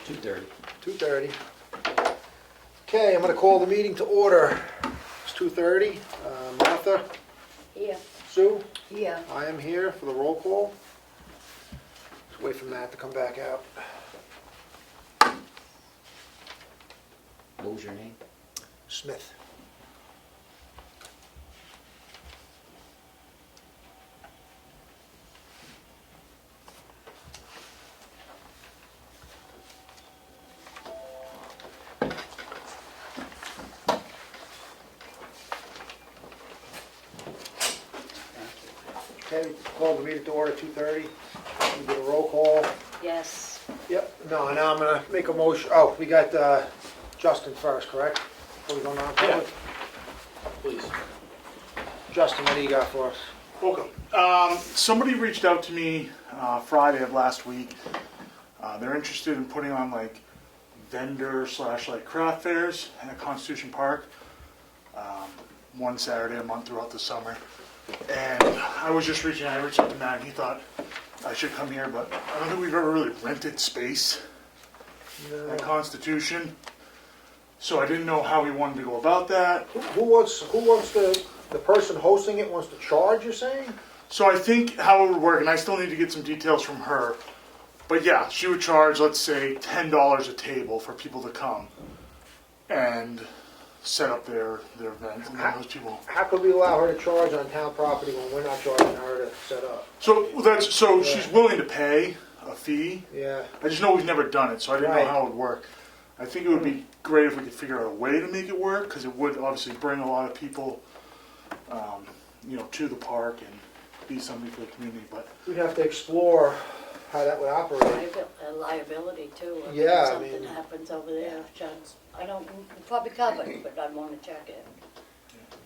2:30. 2:30. Okay, I'm going to call the meeting to order. It's 2:30. Martha? Here. Sue? Here. I am here for the roll call. Let's wait for Matt to come back out. What was your name? Smith. Okay, call the meeting to order, 2:30. We did a roll call. Yes. Yep, no, now I'm gonna make a motion, oh, we got Justin first, correct? Before we go non-public? Please. Justin, what do you got for us? Welcome. Somebody reached out to me Friday of last week. They're interested in putting on like vendor / like craft fairs at Constitution Park, one Saturday a month throughout the summer. And I was just reaching out to Matt, and he thought I should come here, but I don't think we've ever really rented space at Constitution. So I didn't know how we wanted to go about that. Who wants the person hosting it wants to charge, you're saying? So I think how it would work, and I still need to get some details from her, but yeah, she would charge, let's say, $10 a table for people to come and set up their event, and then those people. How could we allow her to charge on town property when we're not charging her to set up? So she's willing to pay a fee. Yeah. I just know we've never done it, so I didn't Right. know how it would work. I think it would be great if we could figure out a way to make it work, because it would obviously bring a lot of people, to the park and be something for the community. But We'd have to explore how that would operate. Liability too. If Yeah, I something mean- happens over there, John's, I don't, probably covered, but I'd want to check it.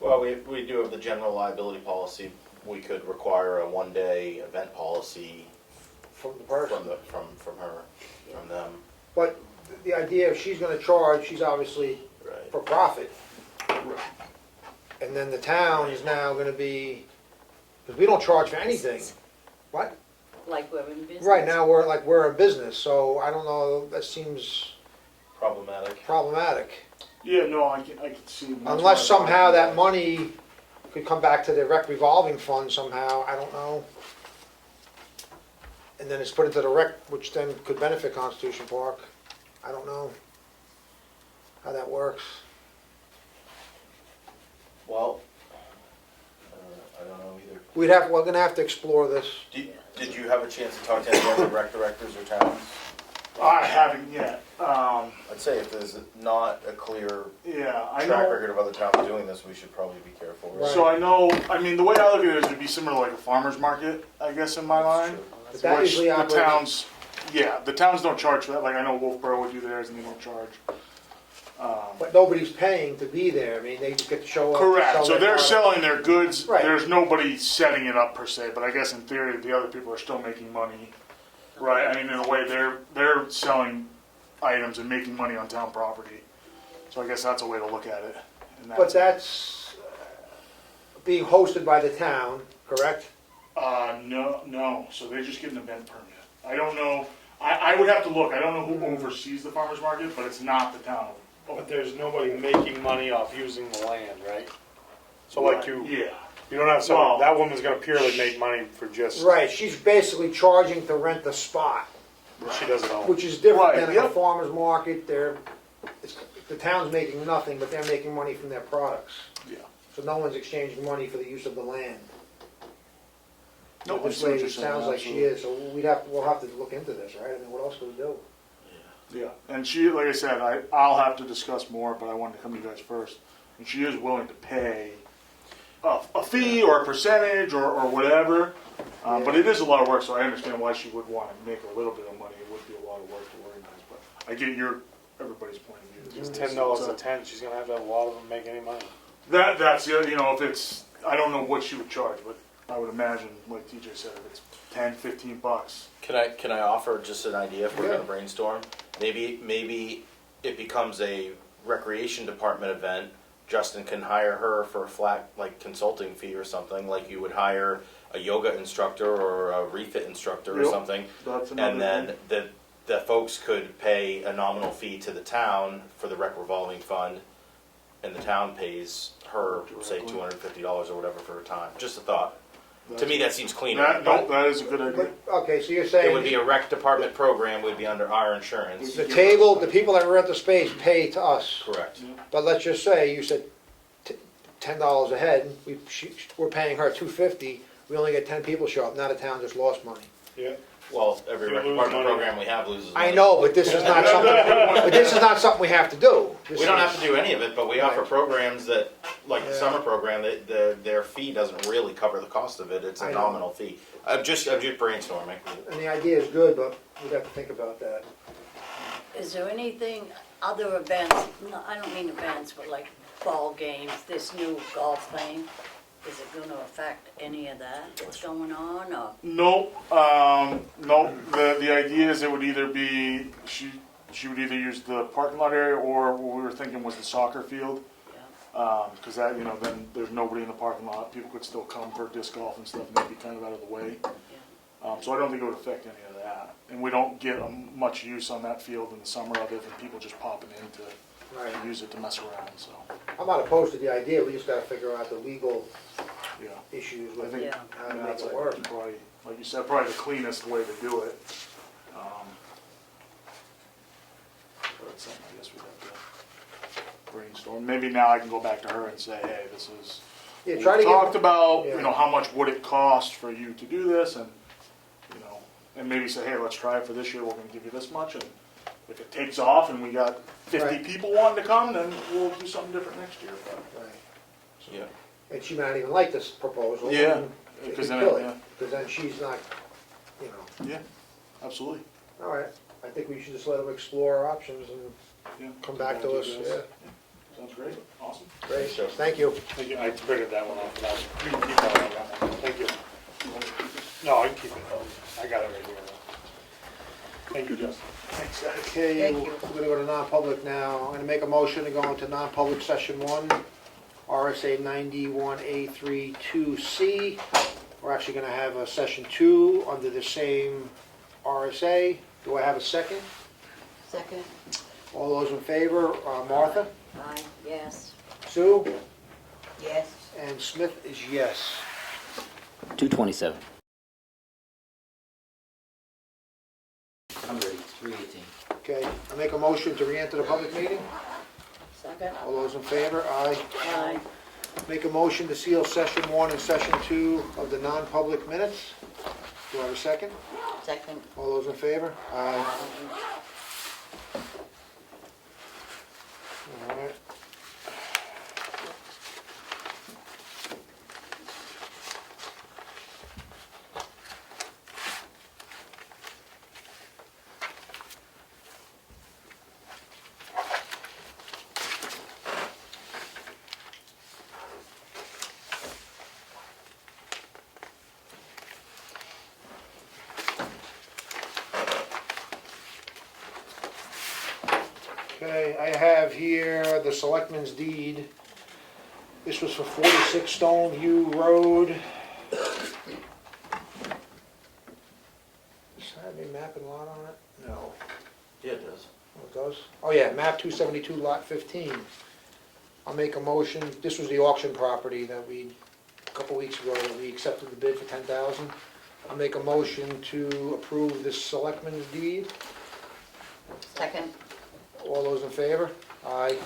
Well, we do have the general liability policy. We could require a one-day event policy From the person. from her, from them. But the idea, if she's gonna charge, she's obviously Right. for profit. And then the town is now gonna be, because we don't charge for anything. What? Like we're in business. Right now, we're a business, so I don't know, that seems Problematic. problematic. yeah, no, I can see. that's Unless why I somehow thought- that money could come back to the rec revolving fund somehow, I don't know. And then it's put into the rec, which then could benefit Constitution Park. I don't know how that works. Well, I don't know either. We're gonna have to explore this. Did you have a chance to talk to any other rec directors or towns? I haven't yet. I'd say if there's not a clear Yeah, I track know. record of other towns doing this, we should probably be careful. Right. So I know, the way I look at it is it'd be similar to like a farmer's market, I guess, in my mind. But that Which usually the operates. the towns don't charge for that. Like I know Wolfboro would do theirs and they don't charge. But nobody's paying to be there, I mean, they just get to show up. Correct. sell So their they're product. selling their goods. Right. There's nobody setting it up per se, but I guess in theory the other people are still making money. Right. I mean, in a way they're selling items and making money on town property. So I guess that's a way to look at it. And But that's being hosted by the town, correct? No. So they just get an event permit. I don't know. I would have to look. I don't know who oversees the farmers market, but it's not the town. But there's nobody making money off using the land, right? So like Yeah. you don't have someone, Well- that woman's gonna purely make money for just, Right, she's basically charging to rent the spot, she doesn't own. which is different Right, than a yep. farmer's market. The town's making nothing, but they're making money from their products. Yeah. So no one's exchanging money for the use of the land. No, I This see what lady you're saying, sounds like she absolutely. is, so we'll have to look into this, right? I mean, what else do we do? Yeah, and she, like I said, I'll have to discuss more, but I wanted to come to you guys first. And she is willing to pay a fee or a percentage or whatever, but it is a lot of work, so I understand why she would want to make a little bit of money. It would be a lot of work to organize, but I get everybody's point of view. It's $10 a tent, she's gonna have to have a lot of them make any money. That's the other, if it's, I don't know what she would charge, but I would imagine, like TJ said, if it's $10-15. Can I offer just an idea if we're Yeah. gonna brainstorm? Maybe it becomes a recreation department event. Justin can hire her for a flat consulting fee or something, like you would hire a yoga instructor or a refit instructor or Yep. something. That's another And then thing. the folks could pay a nominal fee to the town for the rec revolving fund, and the town pays her, say, $250 or whatever for her time. Just a thought. To me, that seems cleaner. That is a good idea. But, okay, so you're It would be saying a rec department program, would be under our insurance. the table, the people that rent the space pay to us. Correct. But let's just say, you said $10 a head, we're paying her $250, we only get 10 people show up, now the town just lost money. Yeah. Well, every You rec lose department money. program we have loses money. I know, but this is not something we have to do. We don't have to do any of it, but we offer Right. programs that, like the Yeah. summer program, that their fee doesn't really cover the cost of it. It's I a know. nominal fee. I'm just brainstorming. And the idea is good, but we'd have to think about that. Is there anything, other events, no, I don't mean events, but like ball games, this new golf thing? Is it gonna affect any of that that's going on, or? No, no. The idea is it would either be she would either use the parking lot area, or what we were thinking was the soccer field. Yeah. Because that, then there's nobody in the parking lot. People could still come for disc golf and stuff, and they'd be kind of out of the way. So I don't think it would affect any of that. And we don't get much use on that field in the summer, other than people just popping in to Right. use it to mess around. So I'm not opposed to the idea, we just gotta figure out the legal yeah. issues I with think Yeah. how to make that's it work. probably, like you said, probably the cleanest way to do it. But it's something I guess we'd have to brainstorm. Maybe now I can go back to her and say, hey, this is, Yeah, we try to talked get, about, yeah. how much would it cost for you to do this, and, and maybe say, hey, let's try it for this year, we're gonna give you this much, and if it takes off and we got 50 Right. people wanting to come, then we'll do something different next year. But, right. Yeah. And she might not even like this proposal. Yeah, and it because could then, kill it, yeah, because then she's not, yeah, absolutely. all right, I think we should just let them explore our options and Yeah. come back to us, you guys. yeah. Sounds great, awesome. Great, thank you. Thank you. I printed that one off, but you can keep that one. Thank you. No, I can keep it. I got it right here. Thank you, Justin. Thanks, guys. Okay, Thank we're you. gonna go to non-public now. I'm gonna make a motion to go into non-public session 1, RSA 91A32C. We're actually gonna have a session 2 under the same RSA. Do I have a second? Second? All those in favor, Martha, Aye, yes. Sue, Yes. and Smith is yes. 227. I'm ready, 318. Okay, I make a motion to re-enter the public meeting. Second? All those in favor, aye. Aye. Make a motion to seal session 1 and session 2 of the non-public minutes. Do I have a second? Second? All those in favor? Aye. All right. Okay, I have here the Selectmen's deed. This was for 46 Stoneview Road. Does this have a map and lot on it? No. Yeah, it does. Oh, it does? Oh, yeah, map 272, lot 15. I'll make a motion, this was the auction property that a couple weeks ago, that we accepted the bid for 10,000. I'll make a motion to approve this Selectmen's deed. Second? All those in favor? Aye.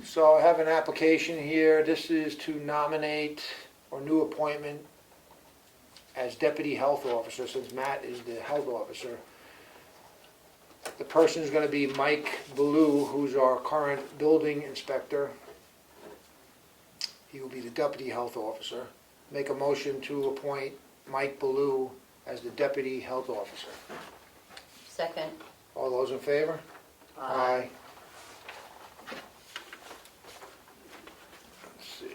So I have an application here. This is to nominate or new appointment as deputy health officer, since Matt is the health officer. The person is gonna be Mike Ballou, who's our current building inspector. He will be the deputy health officer. Make a motion to appoint Mike Ballou as the deputy health officer. Second? All those in favor? Aye. Let's see.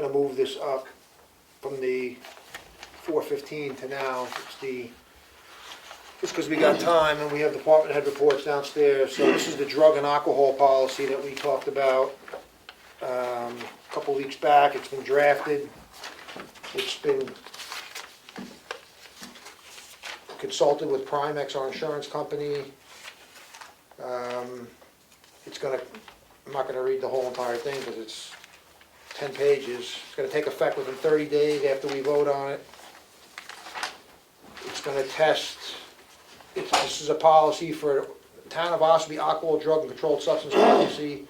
gonna move this up from the 4:15 to now. Just because we got time and we have department head reports downstairs. So this is the drug and alcohol policy that we talked about a couple weeks back. It's been drafted. It's been consulted with Primex, our insurance company. I'm not gonna read the whole entire thing because it's 10 pages. It's gonna take effect within 30 days after we vote on it. It's gonna test, this is a policy for the town of Ossipee, alcohol, drug, and controlled substance policy.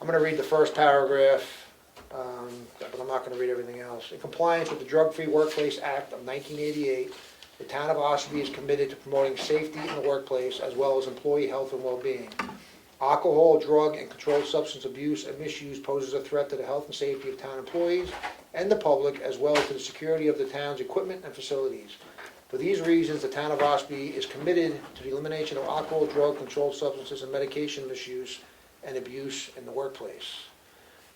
I'm gonna read the first paragraph, but I'm not gonna read everything else. In compliance with the Drug-Free Workplace Act of 1988, the town of Ossipee is committed to promoting safety in the workplace as well as employee health and well-being. Alcohol, drug, and controlled substance abuse and misuse poses a threat to the health and safety of town employees and the public, as well as to the security of the town's equipment and facilities. For these reasons, the town of Ossipee is committed to the elimination of alcohol, drug, controlled substances, and medication misuse and abuse in the workplace.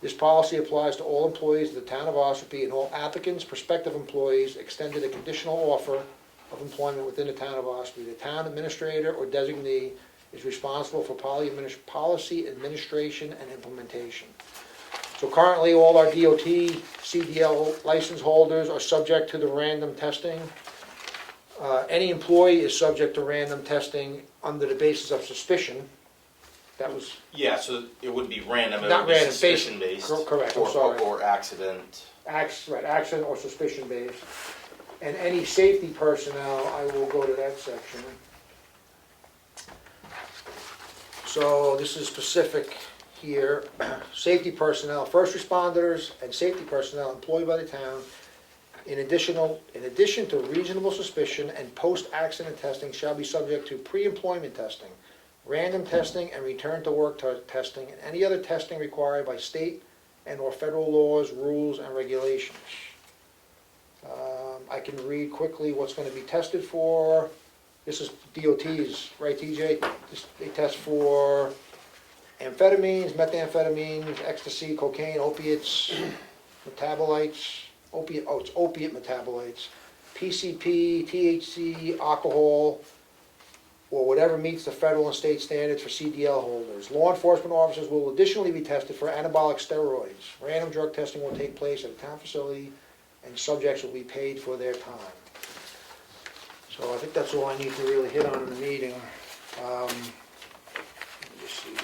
This policy applies to all employees of the town of Ossipee, and all applicants, prospective employees extended a conditional offer of employment within the town of Ossipee. The town administrator or designee is responsible for policy administration and implementation. So currently, all our DOT, CDL license holders are subject to the random testing. Any employee is subject to random testing under the basis of suspicion. That was, Yeah, so it would be random, it Not would be random, suspicion-based. correct, I'm sorry. Or accident. accident or suspicion based. And any safety personnel, I will go to that section. So this is specific here. Safety personnel, first responders and safety personnel employed by the town, in addition to reasonable suspicion and post-accident testing, shall be subject to pre-employment testing, random testing, and return to work testing, and any other testing required by state and or federal laws, rules, and regulations. I can read quickly what's going to be tested for. This is DOT's, right, TJ? They test for amphetamines, methamphetamines, ecstasy, cocaine, opiates, metabolites, it's opiate metabolites, PCP, THC, alcohol, or whatever meets the federal and state standards for CDL holders. Law enforcement officers will additionally be tested for anabolic steroids. Random drug testing will take place at a town facility, and subjects will be paid for their time. So I think that's all I need to really hit on in the meeting. Let me just see here.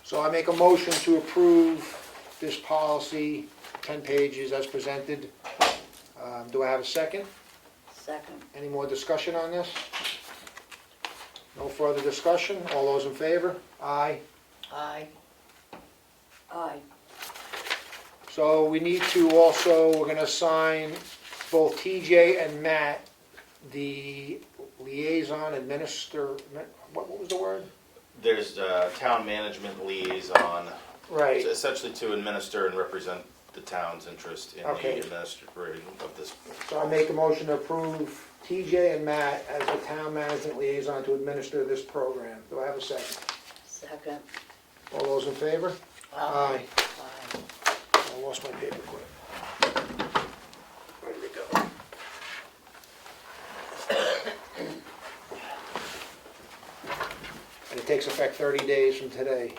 So I make a motion to approve this policy, 10 pages as presented. Do I have a second? Second. Any more discussion on this? No further discussion? All those in favor? Aye. Aye. Aye. So we need to also, we're gonna assign both TJ and Matt the liaison what was the word? There's town management liaison, Right. essentially to administer and represent the town's interest in Okay. the administration of this. So I make a motion to approve TJ and Matt as the town management liaison to administer this program. Do I have a second? Second. All those in favor? Aye. Aye. I lost my paperclip. Where did it go? And it takes effect 30 days from today.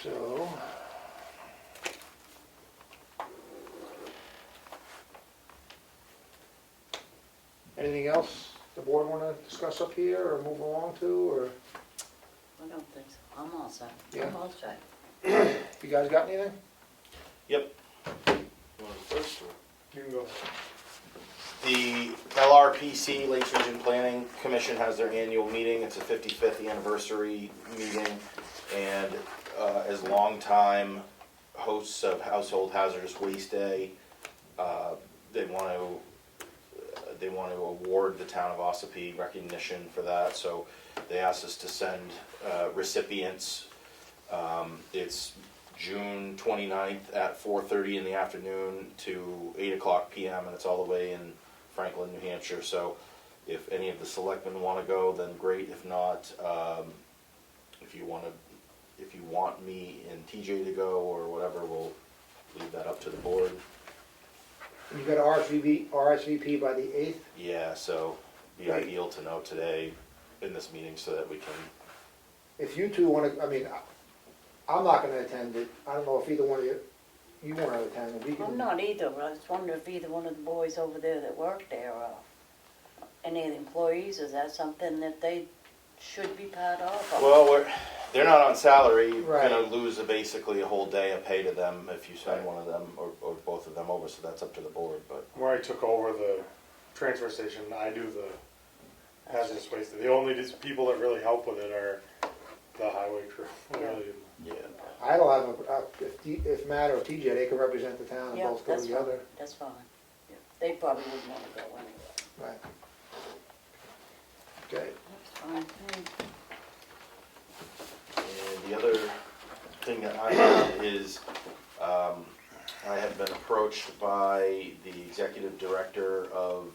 So. Anything else the board want to discuss up here or move along to, or I don't think so. I'm all set. Yeah. I'm all set. you guys got anything? Yep. You can go. The LRPC, Lakes Region Planning Commission, has their annual meeting. It's a 55th anniversary meeting, and as longtime hosts of Household Hazardous Waste Day, they want to award the town of Ossipee recognition for that. So they asked us to send recipients. It's June 29th at 4:30 in the afternoon to 8 o'clock p.m. and it's all the way in Franklin, New Hampshire. So if any of the selectmen want to go, then great. If not, If you want me and TJ to go or whatever, we'll leave that up to the board. You got RSVP by the 8th? Yeah, so be ideal to know today in this meeting so that we can, If you two want to, I mean, I'm not going to attend it. I don't know if either one of you want to attend. If we can- I'm not either, but I was wondering if either one of the boys over there that work there, any of the employees, is that something that they should be part of? Or- well, they're not on salary. You're Right. gonna lose basically a whole day of pay to them if you send one of them or both of them over, so that's up to the board, but. Where I took over the transfer station, I do the hazardous waste. The only people that really help with it are the highway crew. Really. Yeah. I don't have, if Matt or TJ, they can represent the town and Yeah, both go that's fine, together. that's fine. Yeah, they probably wouldn't want to go anyway. Right. Okay. That's fine. And the other thing that I have is, I have been approached by the executive director of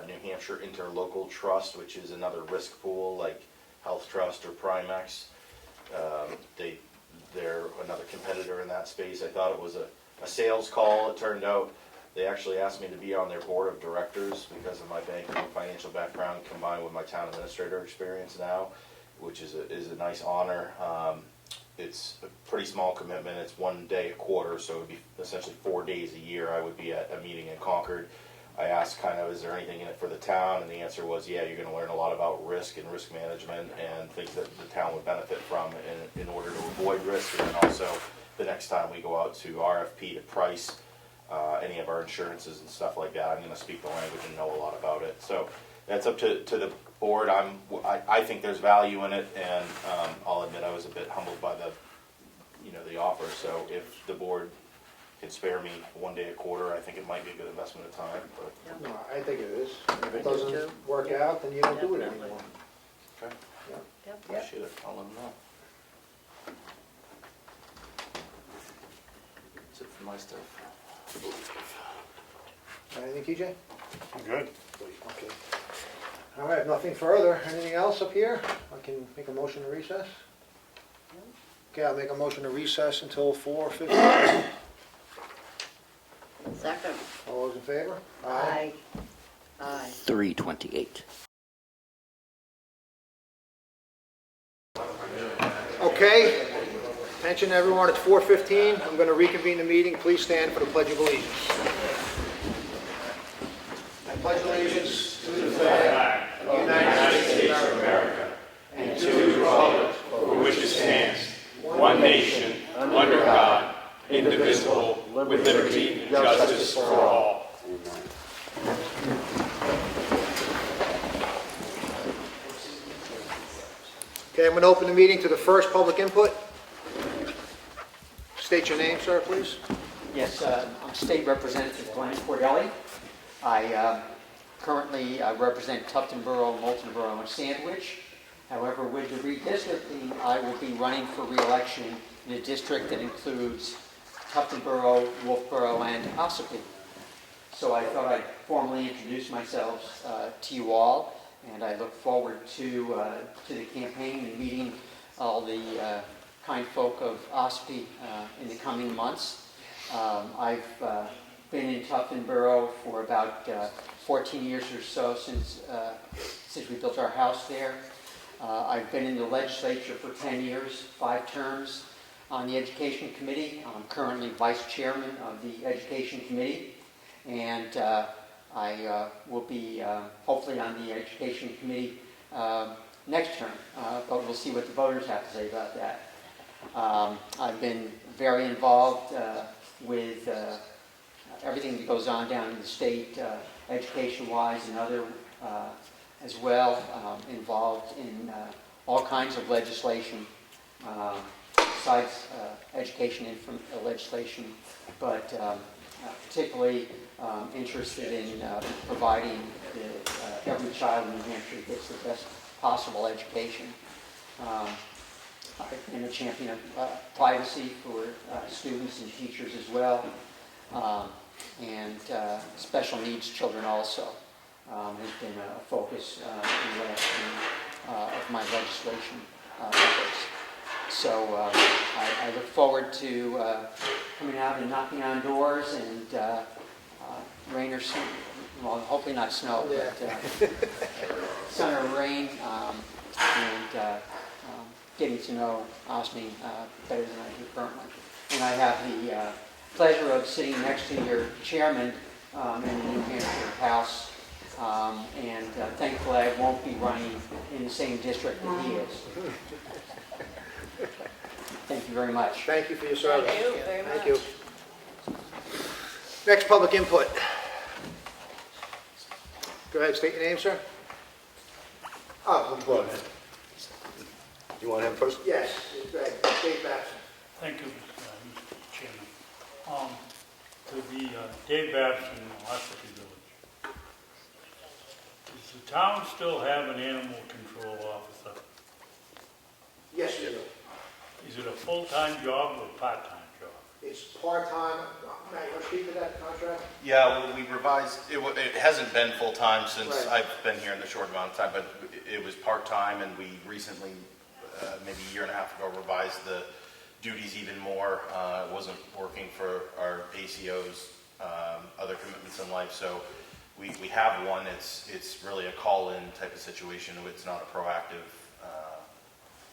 New Hampshire Interlocal Trust, which is another risk pool like Health Trust or Primex. They're another competitor in that space. I thought it was a sales call. It turned out they actually asked me to be on their board of directors because of my banking and financial background combined with my town administrator experience now, which is a nice honor. It's a pretty small commitment. It's 1 day a quarter, so it would be essentially 4 days a year I would be at a meeting in Concord. I asked kind of, is there anything in it for the town? And the answer was, yeah, you're going to learn a lot about risk and risk management and things that the town would benefit from in order to avoid risk. And then also, the next time we go out to RFP to price any of our insurances and stuff like that, I'm going to speak the language and know a lot about it. So that's up to the board. I think there's value in it, and I'll admit I was a bit humbled by the offer. So if the board can spare me 1 day a quarter, I think it might be a good investment of time. But No, I think it is. If I it do doesn't too. work out, then you don't do it Definitely. anymore. okay, Yeah. Yep. appreciate it. I'll let them know. That's it for my stuff. Anything, TJ? I'm good. Okay. All right, nothing further. Anything else up here? I can make a motion to recess? Okay, I'll make a motion to recess until 4:15. Second. All those in favor? Aye. 3:28. Okay. Attention everyone, it's 4:15. I'm going to reconvene the meeting. Please stand for the Pledge of Allegiance. I pledge allegiance to the flag of the United States of America and to the republic for which it stands, one nation, under God, indivisible, with liberty and justice for all. Okay, I'm going to open the meeting to the first public input. State your name, sir, please. Yes, I'm State Representative Glenn Cordelli. I currently represent Tufton Borough, Moulton Borough, and Sandwich. However, with the redistricting, I will be running for re-election in a district that includes Tufton Borough, Wolfboro, and Ossipee. So I thought I'd formally introduce myself to you all, and I look forward to the campaign and meeting all the kind folk of Ossipee in the coming months. I've been in Tufton Borough for about 14 years or so since we built our house there. I've been in the legislature for 10 years, 5 terms on the Education Committee. I'm currently Vice Chairman of the Education Committee, and I will be hopefully on the Education Committee next term, but we'll see what the voters have to say about that. I've been very involved with everything that goes on down in the state, education-wise and other as well, involved in all kinds of legislation, besides education legislation, but particularly interested in providing that every child in New Hampshire gets the best possible education. I've been a champion of privacy for students and teachers as well, and special needs children also has been a focus in the last of my legislation efforts. So I look forward to coming out and knocking on doors and rain or snow, well, hopefully not snow, but sun or rain, and getting to know Ossipee better than I do currently. And I have the pleasure of sitting next to your chairman in the New Hampshire House, and thankfully I won't be running in the same district that he is. Thank you very much. Thank you for your service. Thank you very Thank much. you. Next public input. Go ahead, state your name, sir. Oh, Go ahead. You want him first? yes, go ahead, Dave Babson. Thank you, Mr. Chairman. To the Dave Babson, Ossipee Village. Does the town still have an animal control officer? Yes, you do. Is it a full-time job or a part-time job? It's part-time. Matt, you want to speak to that contract? Yeah, we revised, it hasn't been full-time since Right. I've been here in the short amount of time, but it was part-time, and we recently, maybe a year and a half ago, revised the duties even more. It wasn't working for our ACOs, other commitments in life, so we have one. It's really a call-in type of situation. It's not a proactive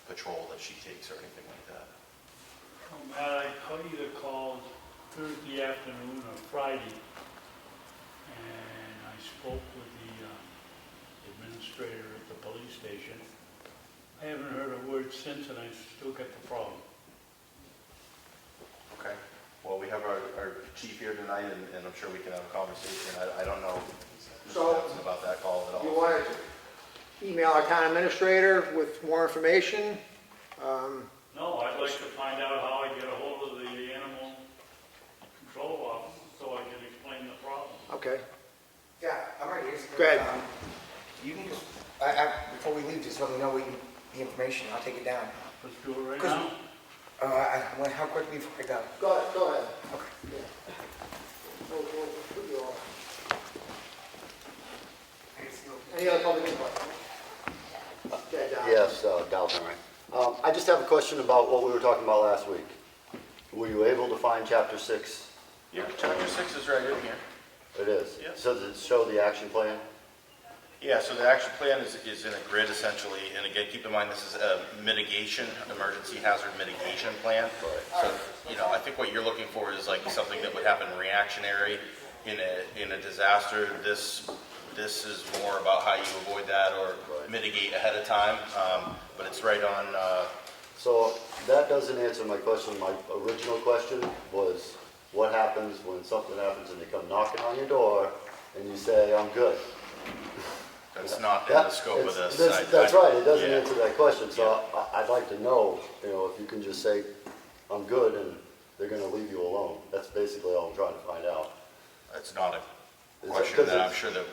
patrol that she takes or anything like that. Matt, I either called Thursday afternoon or Friday, and I spoke with the administrator at the police station. I haven't heard a word since, and I still got the problem. Okay. Well, we have our chief here tonight, and I'm sure we can have a conversation. I don't know So- about that call at all. You want to email our town administrator with more information? No, I'd like to find out how I get a hold of the animal control officer so I can explain the problem. Okay. Yeah, I'm right here. Go ahead. You can just, before we leave, just let me know the information, I'll take it down. Let's do it right 'Cause- now. How quickly before I go? Go ahead. Okay. Yeah. We'll put you on. Any other public input? Okay, Don. Yes, Dalton. I just have a question about what we were talking about last week. Were you able to find chapter 6? Yeah, chapter 6 is right in here. It is? Yes. So does it show the action plan? Yeah, so the action plan is in a grid essentially, and again, keep in mind, this is a mitigation, emergency hazard mitigation plan. Right. So, you know, I think what you're looking for is like something that would happen reactionary in a disaster. This is more about how you avoid that or Right. mitigate ahead of time, but it's right on, So that doesn't answer my question. My original question was, what happens when something happens and they come knocking on your door and you say, I'm good? that's not in the scope of this. That's right, it doesn't yeah. answer that question. So I'd like to know, if you can just say, I'm good, and they're going to leave you alone. That's basically all I'm trying to find out. That's not a Is that question 'cause that I'm it's- sure that.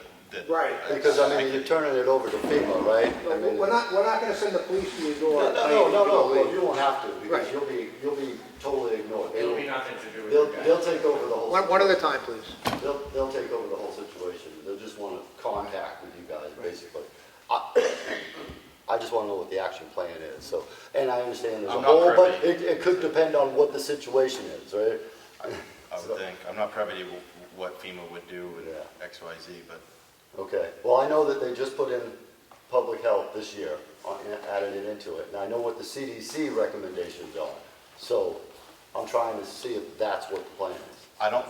Right. Because, you're turning it over to FEMA, right? I mean, We're not going to send the police to your door. No, well, you won't have to, because Right. you'll be totally ignored. It'll be nothing to do with you guys. They'll take over the whole. One at a time, please. They'll take over the whole situation. They'll just want to contact with you guys, basically. I just want to know what the action plan is, so, and I understand there's a I'm not whole, but privy. it could depend on what the situation is, right? I would think. I'm not privy to what FEMA would do with Yeah. X, Y, Z, but Okay, well, I know that they just put in public health this year, added it into it, and I know what the CDC recommendations are. So I'm trying to see if that's what the plan is. I don't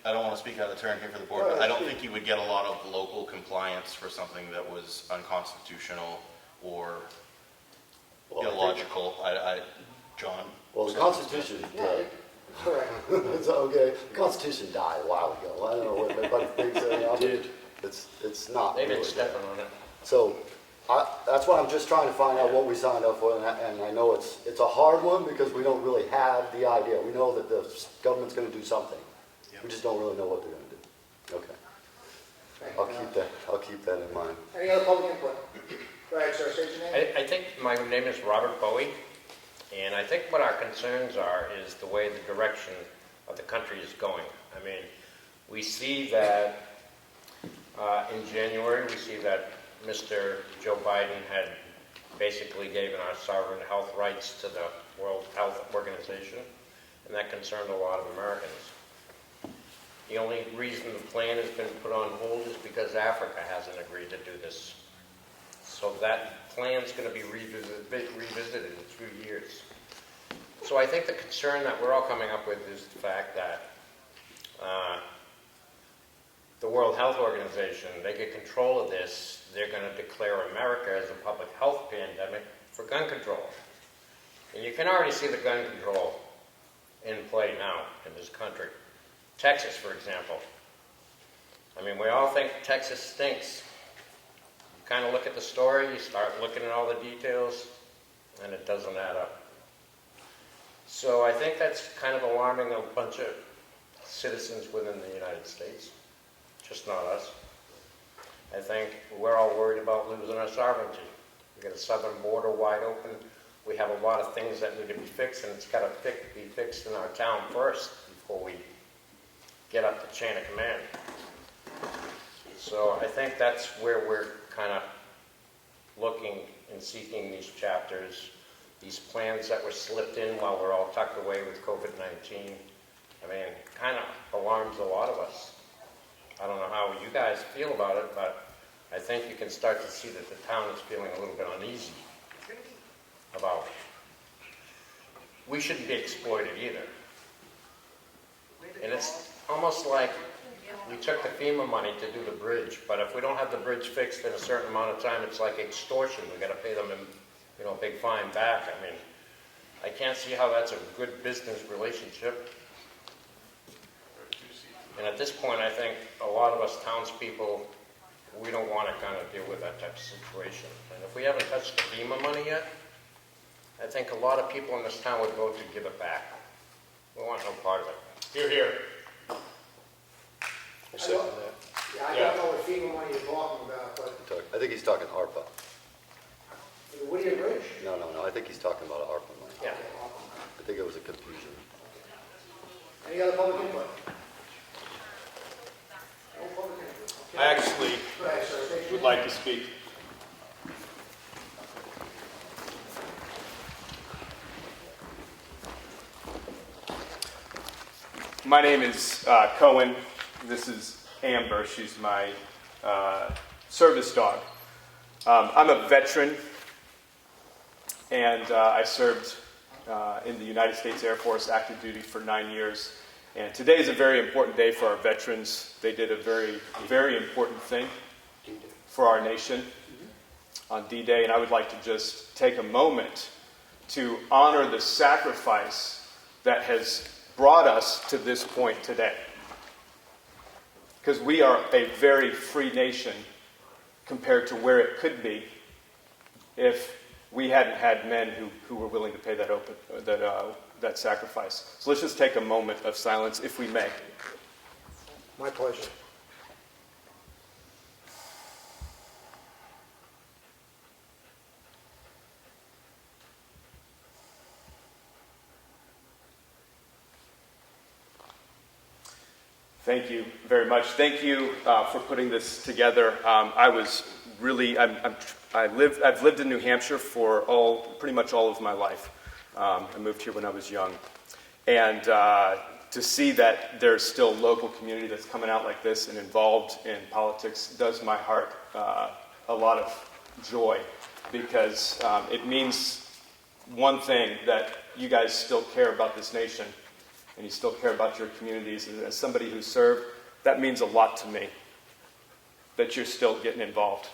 want to speak out of turn here for the board, but I don't think you would get a lot of local compliance for something that was unconstitutional or Well, I think- illogical. John? Well, the Constitution is dead. Correct. It's okay, the Constitution died a while ago. I don't know what everybody thinks anyhow, but it's not They've been really stepping dead. on it. So, that's why I'm just trying to find out what we signed up for, and I know it's a hard one because we don't really have the idea. We know that the government's gonna do something. We just don't really know what they're gonna do. Okay, I'll keep that in mind. Any other public input? Go ahead, sir, state your name. I think my name is Robert Bowie, and I think what our concerns are is the way the direction of the country is going. I mean, we see that in January, we see that Mr. Joe Biden had basically given our sovereign health rights to the World Health Organization, and that concerned a lot of Americans. The only reason the plan has been put on hold is because Africa hasn't agreed to do this. So that plan's going to be revisited in 2 years. So I think the concern that we're all coming up with is the fact that the World Health Organization, they get control of this, they're going to declare America as a public health pandemic for gun control. And you can already see the gun control in play now in this country. Texas, for example. I mean, we all think Texas stinks. You kind of look at the story, you start looking at all the details, and it doesn't add up. So I think that's kind of alarming a bunch of citizens within the United States, just not us. I think we're all worried about losing our sovereignty. We've got a southern border wide open. We have a lot of things that need to be fixed, and it's got to be fixed in our town first before we get up the chain of command. So I think that's where we're kind of looking and seeking these chapters, these plans that were slipped in while we're all tucked away with COVID-19. I mean, it kind of alarms a lot of us. I don't know how you guys feel about it, but I think you can start to see that the town is feeling a little bit uneasy about it. We shouldn't be exploited either. And it's almost like we took the FEMA money to do the bridge, but if we don't have the bridge fixed in a certain amount of time, it's like extortion. We got to pay them a big fine back. I mean, I can't see how that's a good business relationship. And at this point, I think a lot of us townspeople, we don't want to kind of deal with that type of situation. And if we haven't touched the FEMA money yet, I think a lot of people in this town would vote to give it back. We want no part of it. Here, here. I don't know what FEMA money you're talking about, but I think he's talking ARPA. for the Whittier Bridge? No, I think he's talking about ARPA money. Yeah. I think it was a confusion. Any other public input? No public input. Okay. I actually Go ahead, sir. State your would name. like to speak. My name is Cohen. This is Amber. She's my service dog. I'm a veteran, and I served in the United States Air Force active duty for 9 years. And today is a very important day for our veterans. They did a very, very important thing for our nation on D-Day, and I would like to just take a moment to honor the sacrifice that has brought us to this point today. Because we are a very free nation compared to where it could be if we hadn't had men who were willing to pay that sacrifice. So let's just take a moment of silence, if we may. My pleasure. Thank you very much. Thank you for putting this together. I've lived in New Hampshire for pretty much all of my life. I moved here when I was young, and to see that there's still local community that's coming out like this and involved in politics does my heart a lot of joy, because it means one thing, that you guys still care about this nation. And you still care about your communities. And as somebody who served, that means a lot to me, that you're still getting involved.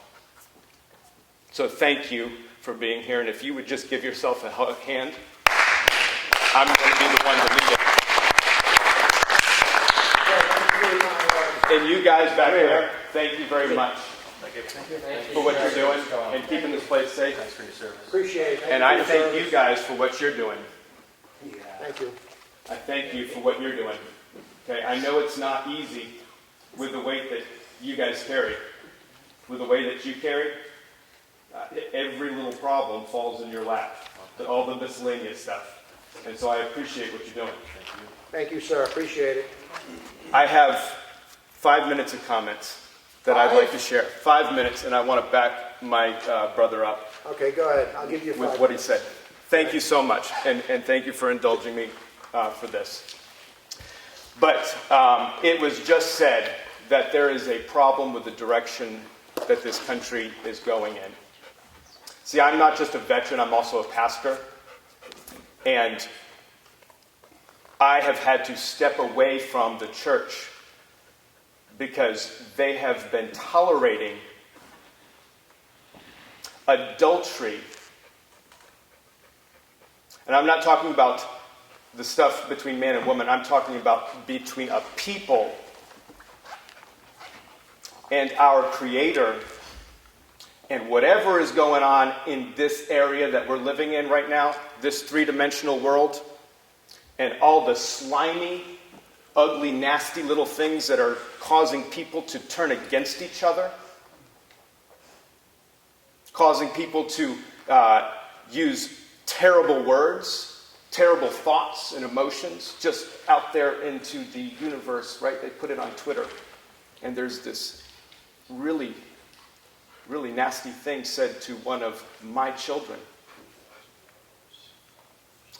So thank you for being here. And if you would just give yourself a hand, I'm going to be the one to lead it. And you guys back there, thank you very much for what you're doing and keeping this place safe. Thanks for your service. Appreciate it. And I thank you guys for what you're doing. Thank you. I thank you for what you're doing. Okay, I know it's not easy with the weight that you guys carry. With the way that you carry, every little problem falls in your lap. All the miscellaneous stuff. And so I appreciate what you're doing. Thank you, sir. Appreciate it. I have 5 minutes of comments that I'd like to share. 5 minutes, and I want to back my brother up Okay, go ahead. I'll give you 5 with what he minutes. said. Thank you so much, and thank you for indulging me for this. But it was just said that there is a problem with the direction that this country is going in. See, I'm not just a veteran, I'm also a pastor. And I have had to step away from the church because they have been tolerating adultery. And I'm not talking about the stuff between man and woman. I'm talking about between a people and our Creator. And whatever is going on in this area that we're living in right now, this three-dimensional world, and all the slimy, ugly, nasty little things that are causing people to turn against each other, causing people to use terrible words, terrible thoughts and emotions just out there into the universe, right? They put it on Twitter. And there's this really nasty thing said to one of my children,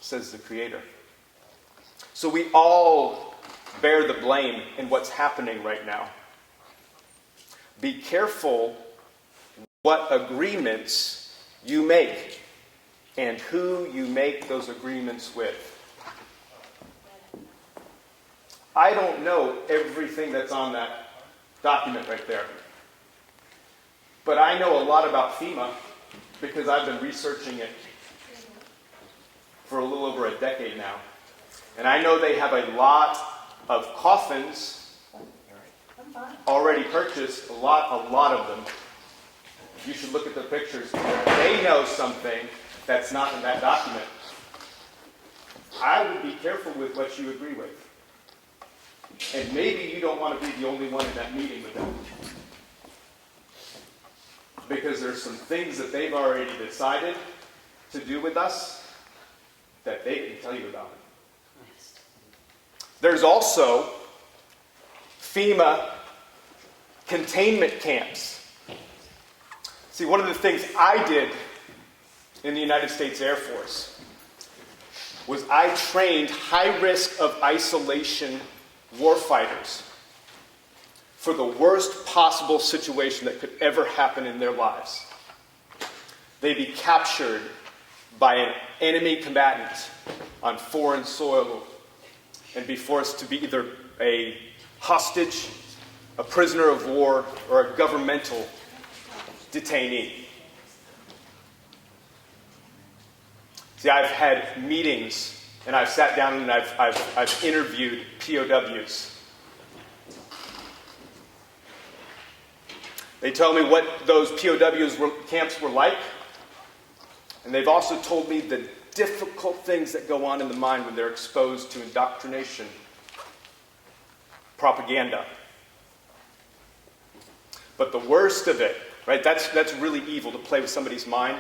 says the Creator. So we all bear the blame in what's happening right now. Be careful what agreements you make and who you make those agreements with. I don't know everything that's on that document right there. But I know a lot about FEMA because I've been researching it for a little over a decade now. And I know they have a lot of coffins already purchased, a lot of them. You should look at the pictures. They know something that's not in that document. I would be careful with what you agree with. And maybe you don't want to be the only one in that meeting with them. Because there's some things that they've already decided to do with us that they can tell you about. There's also FEMA containment camps. See, one of the things I did in the United States Air Force was I trained high risk of isolation warfighters for the worst possible situation that could ever happen in their lives. They'd be captured by an enemy combatant on foreign soil and be forced to be either a hostage, a prisoner of war, or a governmental detainee. See, I've had meetings and I've sat down and I've interviewed POWs. They tell me what those POWs camps were like. And they've also told me the difficult things that go on in the mind when they're exposed to indoctrination, propaganda. But the worst of it, right, that's really evil to play with somebody's mind.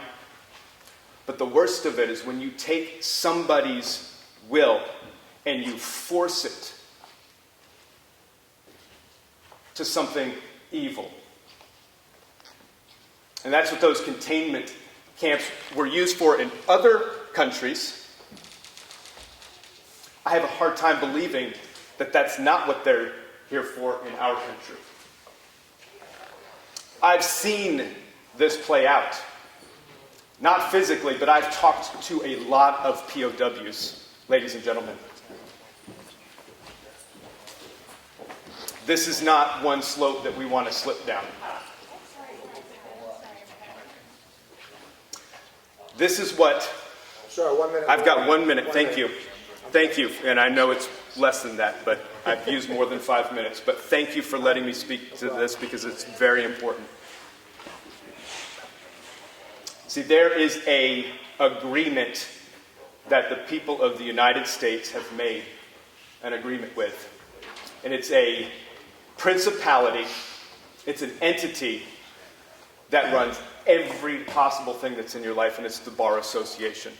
But the worst of it is when you take somebody's will and you force it to something evil. And that's what those containment camps were used for in other countries. I have a hard time believing that that's not what they're here for in our country. I've seen this play out. Not physically, but I've talked to a lot of POWs, ladies and gentlemen. This is not one slope that we want to slip down. This is what... Sir, 1 minute. I've got 1 minute. Thank you. Thank you. And I know it's less than that, but I've used more than 5 minutes. But thank you for letting me speak to this because it's very important. See, there is an agreement that the people of the United States have made an agreement with. And it's a principality, it's an entity that runs every possible thing that's in your life, and it's the Bar Association.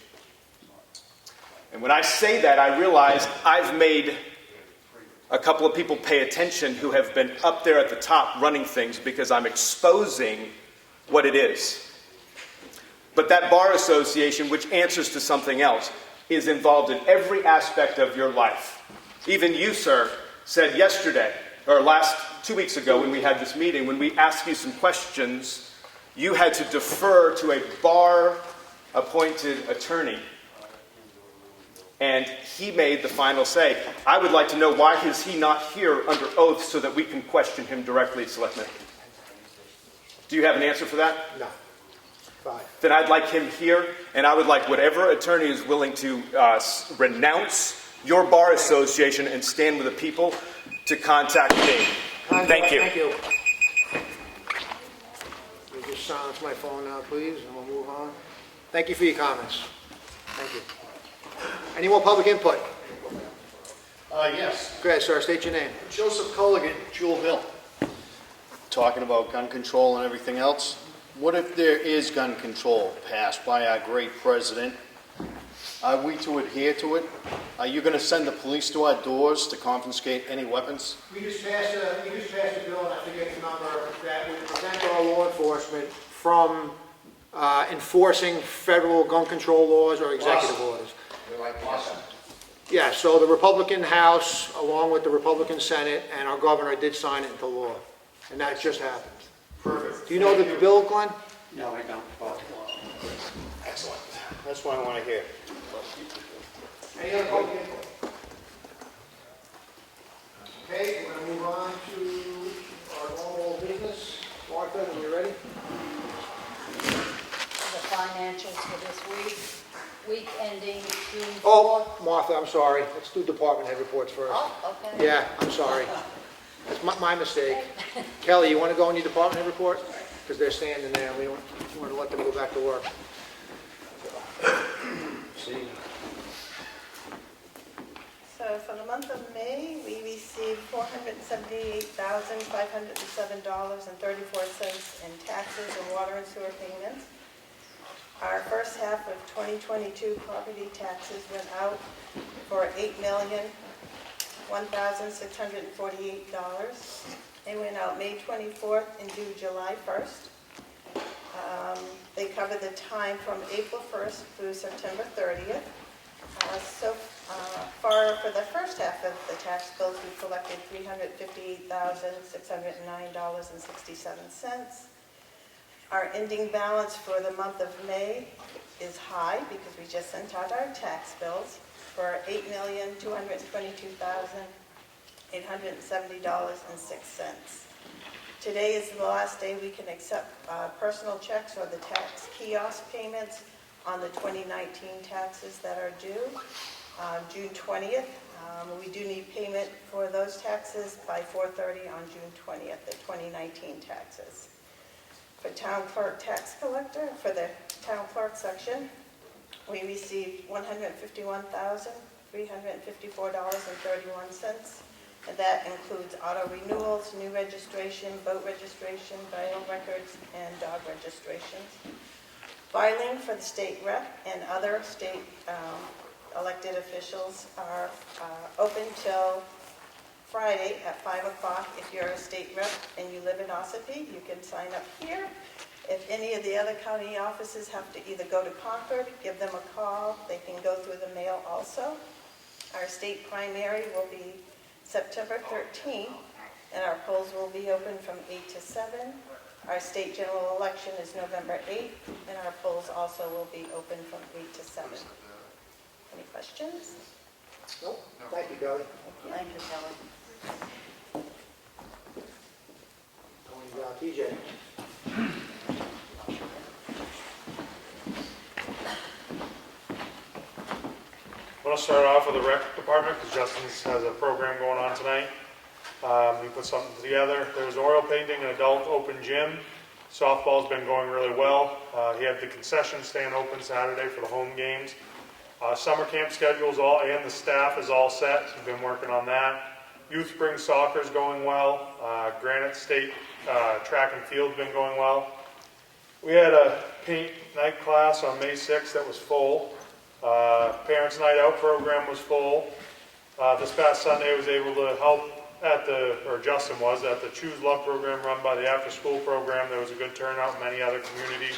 And when I say that, I realize I've made a couple of people pay attention who have been up there at the top running things because I'm exposing what it is. But that bar association, which answers to something else, is involved in every aspect of your life. Even you, sir, said yesterday, or 2 weeks ago when we had this meeting, when we asked you some questions, you had to defer to a bar-appointed attorney. And he made the final say. I would like to know, why is he not here under oath so that we can question him directly, Selectmen? Do you have an answer for that? No. Fine. Then I'd like him here, and I would like whatever attorney is willing to renounce your bar association and stand with the people to contact me. Thank you. Thank you. Let me just silence my phone now, please, and we'll move on. Thank you for your comments. Thank you. Any more public input? Yes. Go ahead, sir. State your name. Joseph Culligan, Jewelville. Talking about gun control and everything else. What if there is gun control passed by our great president? Are we to adhere to it? Are you going to send the police to our doors to confiscate any weapons? We just passed a bill, and I forget the number, that would prevent our law enforcement from enforcing federal gun control laws or executive orders. Awesome. Yeah, so the Republican House, along with the Republican Senate, and our governor did sign it into law, and that just happened. Perfect. Do you know the bill, Glenn? No, I don't. Excellent. That's what I want to hear. Any other public input? Okay, we're going to move on to our normal business. Martha, when you're ready. The financials for this week ending June 4th. Oh, Martha, I'm sorry. Let's do department head reports first. Oh, okay. Yeah, I'm sorry. That's my mistake. Kelly, you want to go on your department head report? Because they're standing there, and we don't want to let them go back to work. See? So for the month of May, we received $478,507.34 in taxes and water and sewer payments. Our first half of 2022 property taxes went out for $8,001,648. They went out May 24th and due July 1st. They cover the time from April 1st through September 30th. So far, for the first half of the tax bills, we collected $358,609.67. Our ending balance for the month of May is high because we just sent out our tax bills for $8,222,870.06. Today is the last day we can accept personal checks or the tax kiosk payments on the 2019 taxes that are due. June 20th, we do need payment for those taxes by 4:30 on June 20th, the 2019 taxes. For town clerk tax collector, for the town clerk section, we received $151,354.31, and that includes auto renewals, new registration, boat registration, vital records, and dog registrations. Filing for the state rep and other state elected officials are open till Friday at 5 o'clock. If you're a state rep and you live in Ossipee, you can sign up here. If any of the other county offices have to either go to Concord, give them a call. They can go through the mail also. Our state primary will be September 13th, and our polls will be open from 8 to 7. Our state general election is November 8th, and our polls also will be open from 8 to 7. Any questions? Nope. Thank you, Kelly. Thank you, Kelly. TJ. I'm going to start off with the rec department because Justin has a program going on tonight. We put something together. There was oil painting, an adult open gym. Softball's been going really well. He had the concession stand open Saturday for the home games. Summer camp schedules and the staff is all set. We've been working on that. Youth spring soccer's going well. Granite State track and field's been going well. We had a paint night class on May 6th that was full. Parents' night out program was full. This past Sunday I was able to help Justin was, at the Choose Love program run by the after school program. There was a good turnout, many other community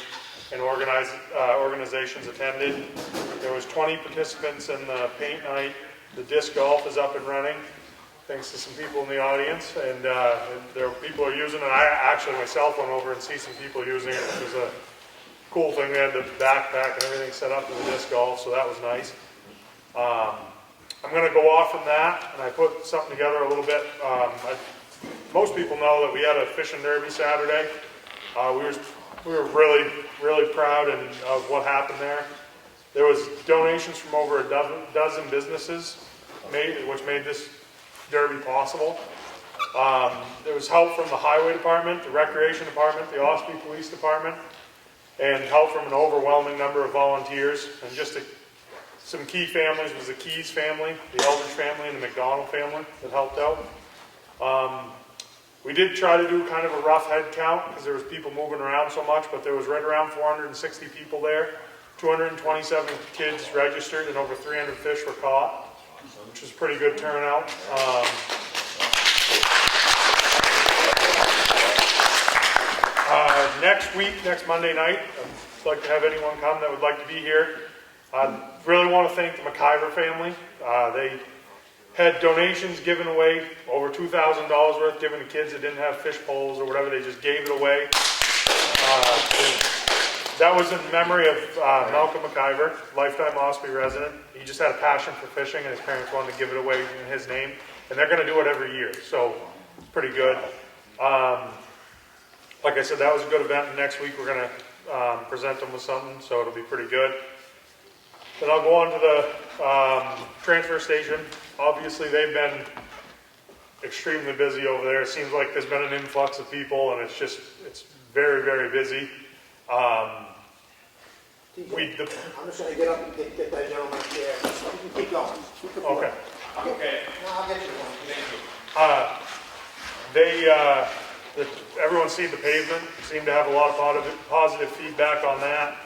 and organizations attended. There was 20 participants in the paint night. The disc golf is up and running, thanks to some people in the audience, and there were people are using it. I actually myself went over and see some people using it, which was a cool thing. They had the backpack and everything set up for the disc golf, so that was nice. I'm going to go off from that, and I put something together a little bit. Most people know that we had a fishing derby Saturday. We were really, really proud of what happened there. There was donations from over a dozen businesses, which made this derby possible. There was help from the Highway Department, the Recreation Department, the Ossipee Police Department, and help from an overwhelming number of volunteers. And just some key families was the Keys family, the Eldridge family, and the McDonald family that helped out. We did try to do kind of a rough head count because there was people moving around so much, but there was right around 460 people there. 227 kids registered and over 300 fish were caught, which was a pretty good turnout. Next week, next Monday night, I'd like to have anyone come that would like to be here. I really want to thank the McIver family. They had donations given away, over $2,000 worth given to kids that didn't have fish poles or whatever. They just gave it away. That was in memory of Malcolm McIver, lifetime Ossipee resident. He just had a passion for fishing, and his parents wanted to give it away in his name. And they're going to do it every year, so it's pretty good. Like I said, that was a good event. And next week we're going to present them with something, so it'll be pretty good. Then I'll go on to the transfer station. Obviously, they've been extremely busy over there. It seems like there's been an influx of people, and it's very, very busy. I'm just going to get up and get that gentleman there. You can keep going. Okay. Okay. No, I'll get you one. Thank you. Everyone's seen the pavement. Seem to have a lot of positive feedback on that.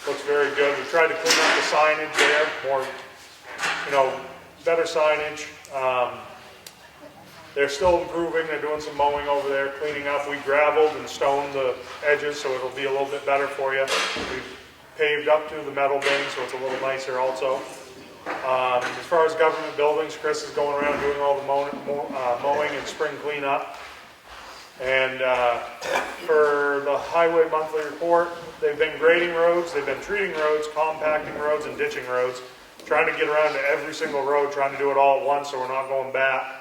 Looks very good. We tried to clean up the signage there, more, better signage. They're still improving. They're doing some mowing over there, cleaning up. We gravelled and stoned the edges, so it'll be a little bit better for you. We paved up to the metal bin, so it's a little nicer also. As far as government buildings, Chris is going around doing all the mowing and spring cleanup. And for the highway monthly report, they've been grading roads, they've been treating roads, compacting roads, and ditching roads, trying to get around to every single road, trying to do it all at once so we're not going back.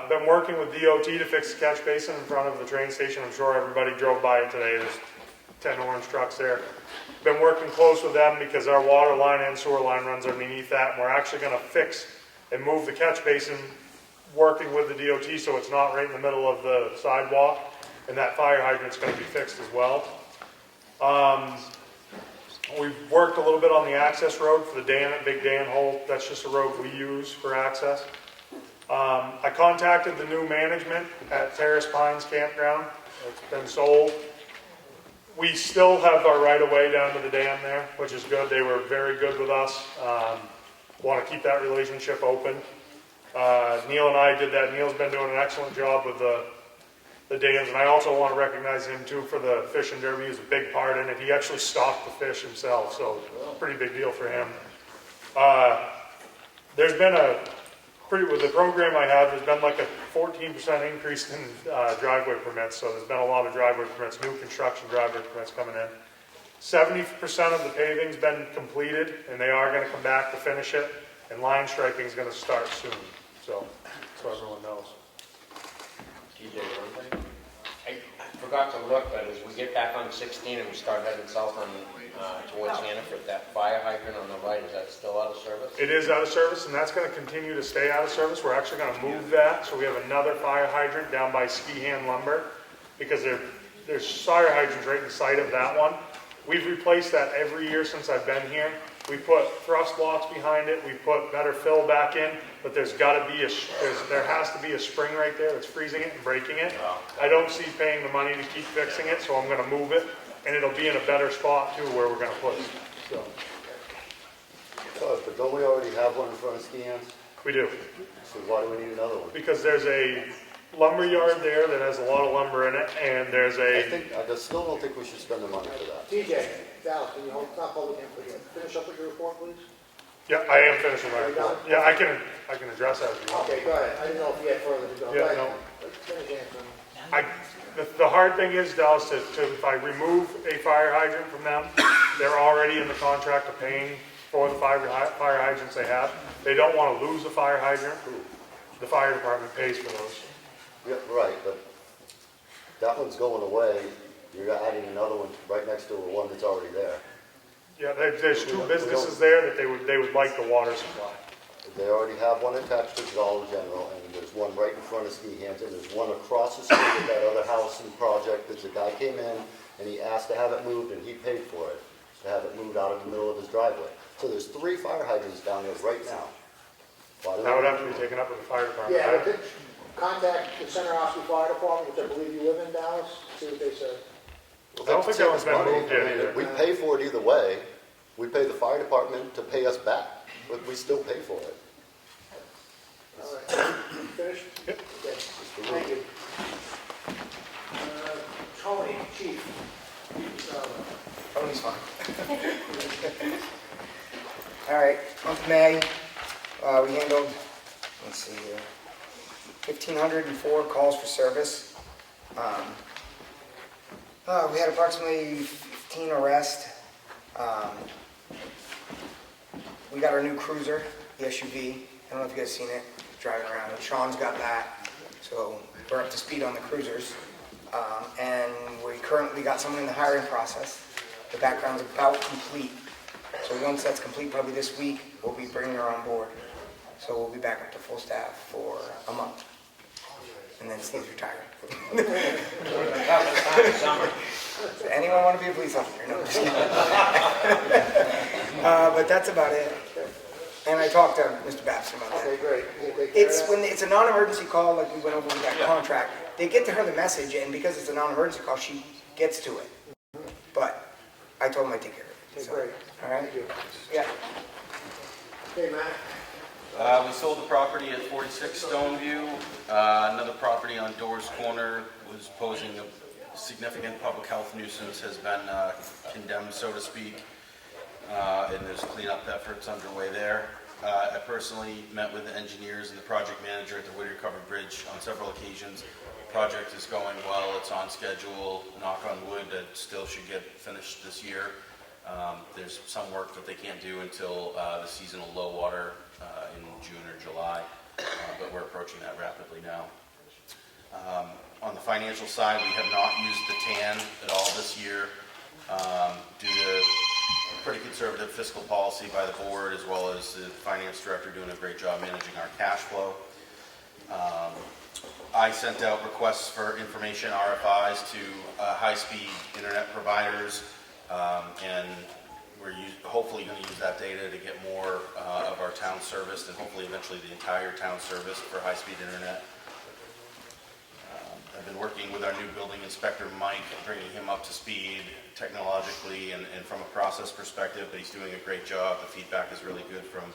Been working with DOT to fix the catch basin in front of the train station. I'm sure everybody drove by it today. There's 10 orange trucks there. Been working close with them because our water line and sewer line runs underneath that. And we're actually going to fix and move the catch basin, working with the DOT so it's not right in the middle of the sidewalk. And that fire hydrant's going to be fixed as well. We've worked a little bit on the access road for the Dan at Big Dan Hole. That's just a road we use for access. I contacted the new management at Terrace Pines Campground. It's been sold. We still have our right-of-way down to the dam there, which is good. They were very good with us. Want to keep that relationship open. Neil and I did that. Neil's been doing an excellent job with the dams, and I also want to recognize him too for the fishing derby. He was a big part in it. He actually stocked the fish himself, so pretty big deal for him. There's been with the program I have, there's been like a 14% increase in driveway permits, so there's been a lot of driveway permits, new construction driveway permits coming in. 70% of the paving's been completed, and they are going to come back to finish it, and line striping is going to start soon, so everyone knows. TJ, one thing? I forgot to look, but as we get back on 16 and we start heading south on towards Hannaford, that fire hydrant on the right, is that still out of service? It is out of service, and that's going to continue to stay out of service. We're actually going to move that, so we have another fire hydrant down by Skihan Lumber, because there's fire hydrants right in sight of that one. We've replaced that every year since I've been here. We put thrust locks behind it. We put better fill back in, but there has to be a spring right there that's freezing it and breaking it. I don't see paying the money to keep fixing it, so I'm going to move it, and it'll be in a better spot too where we're going to put it. So. But don't we already have one in front of Skians? We do. So why do we need another one? Because there's lumber yard there that has a lot of lumber in it, and there's I just still don't think we should spend the money for that. TJ, Dallas, can you hold, not hold it in for you? Finish up with your report, please? Yeah, I am finished with my Are you report. done? Yeah, I can address that if you want. Okay, go ahead. I didn't know if you had further to go. Yeah, Go ahead. no. Let's finish answering. The hard thing is, Dallas, if I remove a fire hydrant from them, they're already in the contract of paying for the fire hydrants they have. They don't want to lose a fire hydrant. The fire department pays for those. Yeah, right, but that one's going away. You're adding another one right next to the one that's already there. Yeah, there's two businesses there that they would like the water supply. They already have one attached to Dollar General, and there's one right in front of Ski Hands, and there's one across the street of that other house and project that the guy came in and he asked to have it moved, and he paid for it, to have it moved out of the middle of his driveway. So there's 3 fire hydrants down there right now. That would have to be taken up with the fire department. Yeah, but contact the Center Ossipee Fire Department, which I believe you live in, Dallas, see what they say. Well, I don't think that one's been money. moved yet either. We pay for it either way. We pay the fire department to pay us back, but we still pay for it. All right, finished? Yep. Okay, thank you. Tony, chief. Tony's fine. All right, month of May, we handled, let's see here, 1,504 calls for service. We had approximately 15 arrests. We got our new cruiser, the SUV. I don't know if you guys seen it, driving around. Sean's got that, so we're up to speed on the cruisers. And we currently got someone in the hiring process. The background's about complete. So once that's complete, probably this week, we'll be bringing her on board. So we'll be back up to full staff for a month. And then Steve's retiring. Anyone want to be a police officer? No, just kidding. But that's about it. And I talked to Mr. Babson about that. Okay, great. You take care of It's that? when it's a non-emergency call, like we went over with that contract, they get to her the message, and because it's a non-emergency call, she gets to it. But I told him I'd take care of it. Okay, So, great. all right? Thank you. Yeah. Okay, Matt. We sold the property at 46 Stoneview. Another property on Doors Corner was posing a significant public health nuisance, has been condemned, so to speak, and there's cleanup efforts underway there. I personally met with the engineers and the project manager at the Whittier Covered Bridge on several occasions. The project is going well, it's on schedule, knock on wood, it still should get finished this year. There's some work that they can't do until the seasonal low water in June or July, but we're approaching that rapidly now. On the financial side, we have not used the TAN at all this year due to pretty conservative fiscal policy by the board, as well as the finance director doing a great job managing our cash flow. I sent out requests for information, RFIs, to high-speed internet providers, and we're hopefully going to use that data to get more of our town serviced, and hopefully eventually the entire town serviced for high-speed internet. I've been working with our new building inspector, Mike, bringing him up to speed technologically and from a process perspective, but he's doing a great job. The feedback is really good from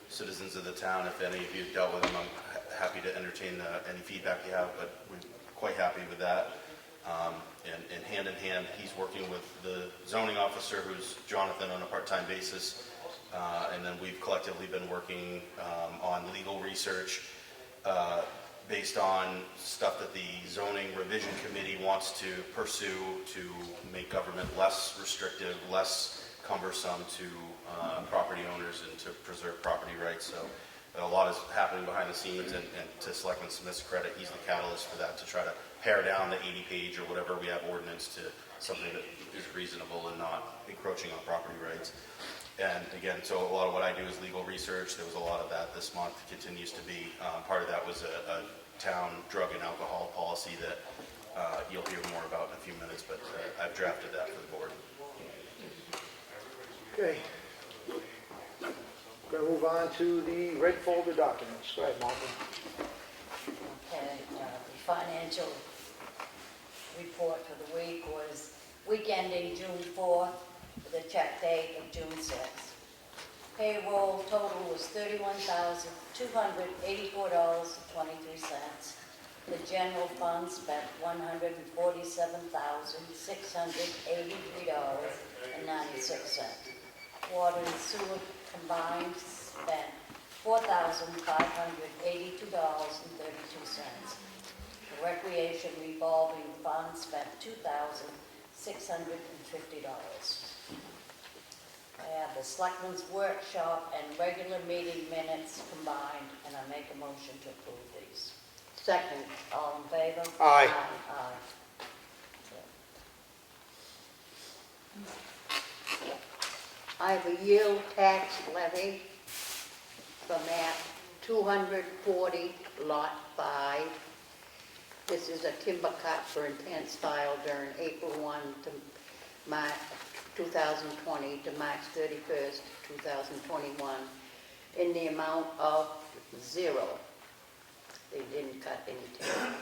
citizens of the town. If any of you have dealt with him, I'm happy to entertain any feedback you have, but we're quite happy with that. And hand in hand, he's working with the zoning officer, who's Jonathan, on a part-time basis, and then we've collectively been working on legal research based on stuff that the zoning revision committee wants to pursue to make government less restrictive, less cumbersome to property owners and to preserve property rights. So a lot is happening behind the scenes, and to Selectman Smith's credit, he's the catalyst for that, to try to pare down the 80-page or whatever we have ordinance to something that is reasonable and not encroaching on property rights. And again, so a lot of what I do is legal research. There was a lot of that this month, continues to be. Part of that was a town drug and alcohol policy that you'll hear more about in a few minutes, but I've drafted that for the board. Okay. Going to move on to the red folder documents. Go ahead, Martha. Okay, the financial report for the week was week ending June 4th, with a check date of June 6th. Payroll total was $31,284.23. The general fund spent $147,683.96. Water and sewer combined spent $4,582.32. The recreation revolving fund spent $2,650. I have the Selectmen's workshop and regular meeting minutes combined, and I make a motion to approve these. Second. All in favor? Aye. Aye. I have a yield tax levy for map 240, lot 5. This is a timber cut for intense filed during April 1 to March 2020 to March 31st, 2021, in the amount of 0. They didn't cut any timber.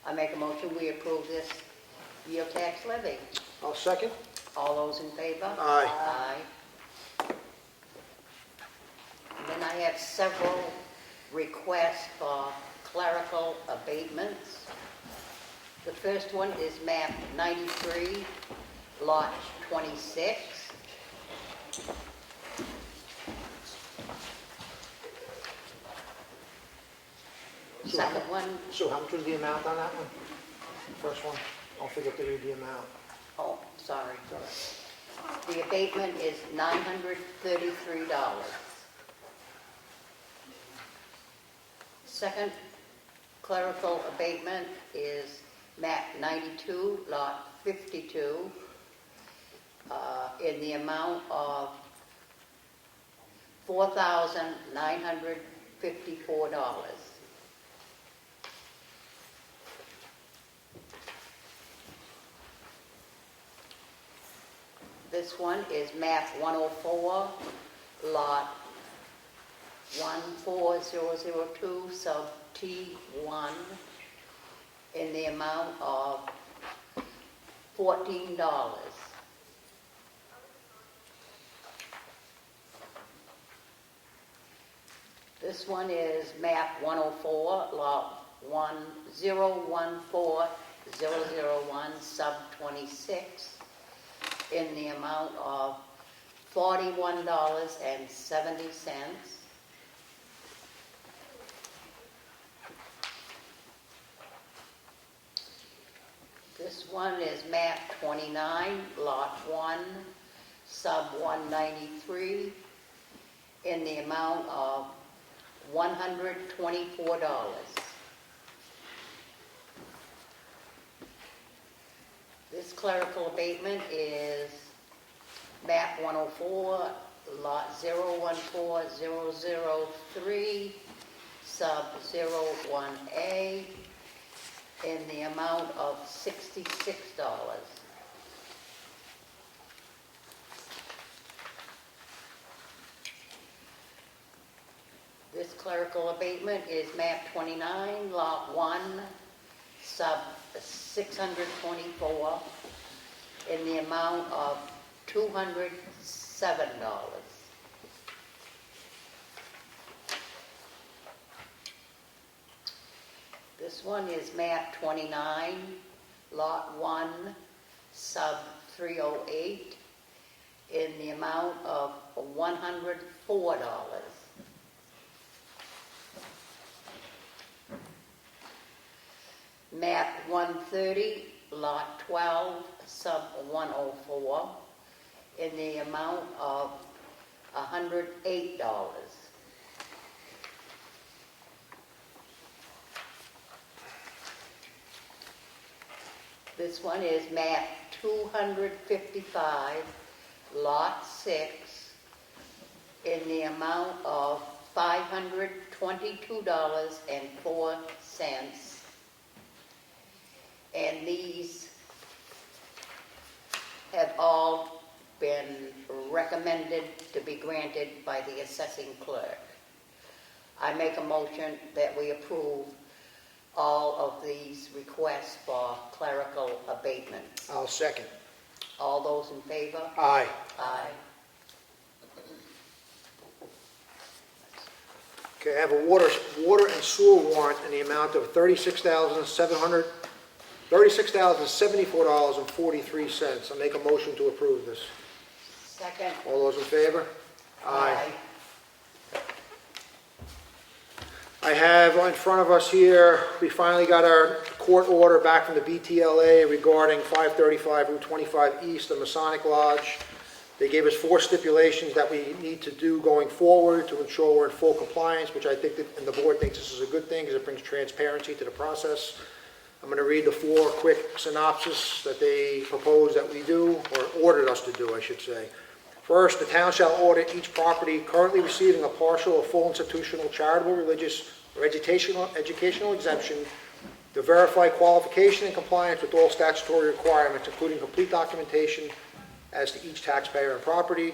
I make a motion, we approve this yield tax levy. I'll second. All those in favor? Aye. Aye. And then I have several requests for clerical abatements. The first one is map 93, lot 26. Second one, So how much was the amount on that one? First one, don't forget to read the amount. oh, sorry. The abatement is $933. Second clerical abatement is map 92, lot 52, in the amount of $4,954. This one is map 104, lot 14002, sub T1, in the amount of $14. This one is map 104, lot 1014001, sub 26, in the amount of $41.70. This one is map 29, lot 1, sub 193, in the amount of $124. This clerical abatement is map 104, lot 014003, sub 01A, in the amount of $66. This clerical abatement is map 29, lot 1, sub 624, in the amount of $207. This one is map 29, lot 1, sub 308, in the amount of $104. Map 130, lot 12, sub 104, in the amount of $108. This one is map 255, lot 6, in the amount of $522.04. And these have all been recommended to be granted by the assessing clerk. I make a motion that we approve all of these requests for clerical abatement. I'll second. All those in favor? Aye. Aye. Okay, I have a water and sewer warrant in the amount of $36,074.43. I'll make a motion to approve this. Second. All those in favor? Aye. I have in front of us here, we finally got our court order back from the BTLA regarding 535 Route 25 East, the Masonic Lodge. They gave us 4 stipulations that we need to do going forward to ensure we're in full compliance, which I think that, and the board thinks this is a good thing because it brings transparency to the process. I'm going to read the 4 quick synopsis that they propose that we do, or ordered us to do, I should say. First, the town shall audit each property currently receiving a partial or full institutional, charitable, religious, or educational exemption to verify qualification and compliance with all statutory requirements, including complete documentation as to each taxpayer and property.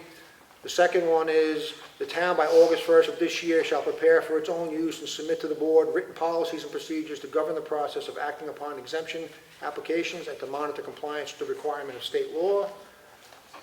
The second one is, the town by August 1st of this year shall prepare for its own use and submit to the board written policies and procedures to govern the process of acting upon exemption applications and to monitor compliance with the requirement of state law.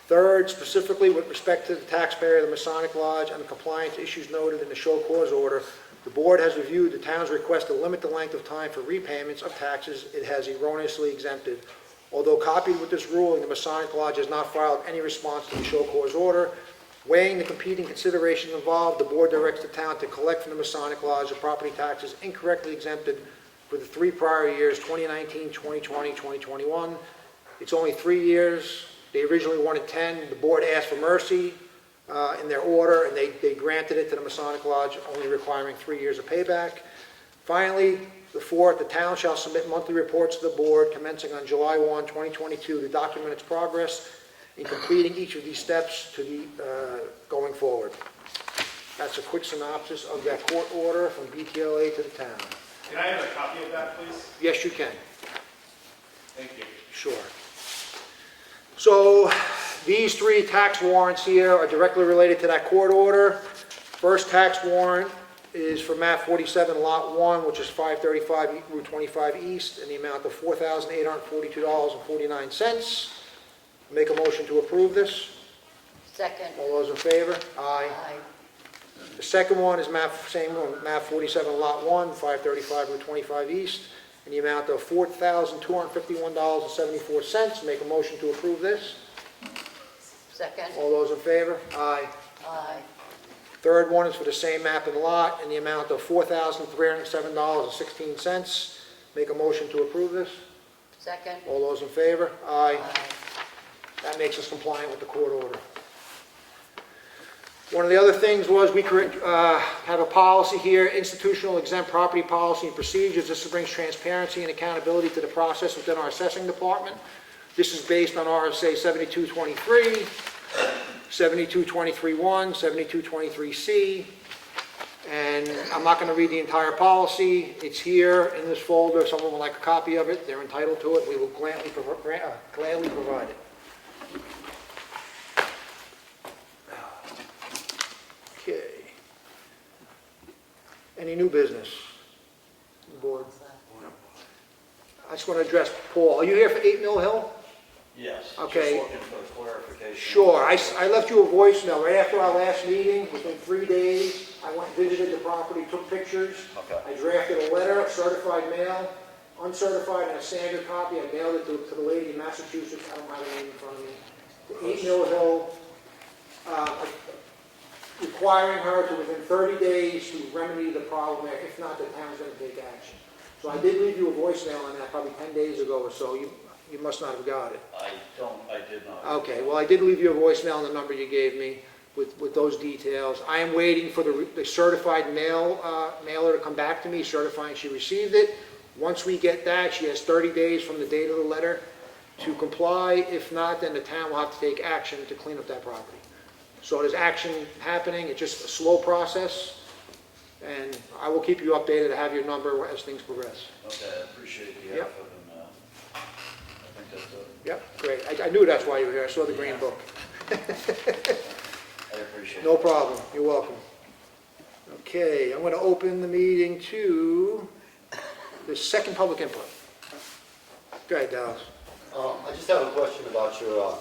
Third, specifically with respect to the taxpayer of the Masonic Lodge and the compliance issues noted in the show cause order, the board has reviewed the town's request to limit the length of time for repayments of taxes it has erroneously exempted. Although copied with this ruling, the Masonic Lodge has not filed any response to the show cause order. Weighing the competing considerations involved, the board directs the town to collect from the Masonic Lodge the property taxes incorrectly exempted for the 3 prior years, 2019, 2020, 2021. It's only 3 years. They originally wanted 10. The board asked for mercy in their order, and they granted it to the Masonic Lodge, only requiring 3 years of payback. Finally, the 4th, the town shall submit monthly reports to the board commencing on July 1, 2022 to document its progress in completing each of these steps to the going forward. That's a quick synopsis of that court order from BTLA to the town. Can I have a copy of that, please? Yes, you can. Thank you. Sure. So these 3 tax warrants here are directly related to that court order. First tax warrant is for map 47, lot 1, which is 535 Route 25 East, in the amount of $4,842.49. Make a motion to approve this. Second. All those in favor? Aye. Aye. The second one is map 47, lot 1, 535 Route 25 East, in the amount of $4,251.74. Make a motion to approve this. Second. All those in favor? Aye. Aye. Third one is for the same map and lot in the amount of $4,307.16. Make a motion to approve this. Second. All those in favor? Aye. Aye. That makes us compliant with the court order. One of the other things was we have a policy here, institutional exempt property policy and procedures. This brings transparency and accountability to the process within our assessing department. This is based on RSA 7223, 7223-1, 7223C, and I'm not going to read the entire policy. It's here in this folder. If someone would like a copy of it, they're entitled to it. We will gladly provide it. Okay. Any new business? Board? I just want to address Paul. Are you here for 8 Mill Hill? Yes. Okay. Just looking for clarification. Sure. I left you a voicemail right after our last meeting. Within 3 days, I went and visited the property, took pictures. Okay. I drafted a letter, certified mail, uncertified, and a standard copy. I mailed it to the lady in Massachusetts. I don't have her name in front of me. To 8 Mill Hill, requiring her to, within 30 days, to remedy the problem there. If not, the town's going to take action. So I did leave you a voicemail on that probably 10 days ago or so. You must not have got it. I did not. Okay, well, I did leave you a voicemail on the number you gave me with those details. I am waiting for the certified mailer to come back to me, certifying she received it. Once we get that, she has 30 days from the date of the letter to comply. If not, then the town will have to take action to clean up that property. So there's action happening. It's just a slow process, and I will keep you updated. I have your number as things progress. Okay, I appreciate the Yep. effort, and I think that's it. Yep, great. I knew that's why you were here. I saw the green book. I appreciate it. No problem. You're welcome. Okay, I'm going to open the meeting to the second public input. Go ahead, Dallas. I just have a question about your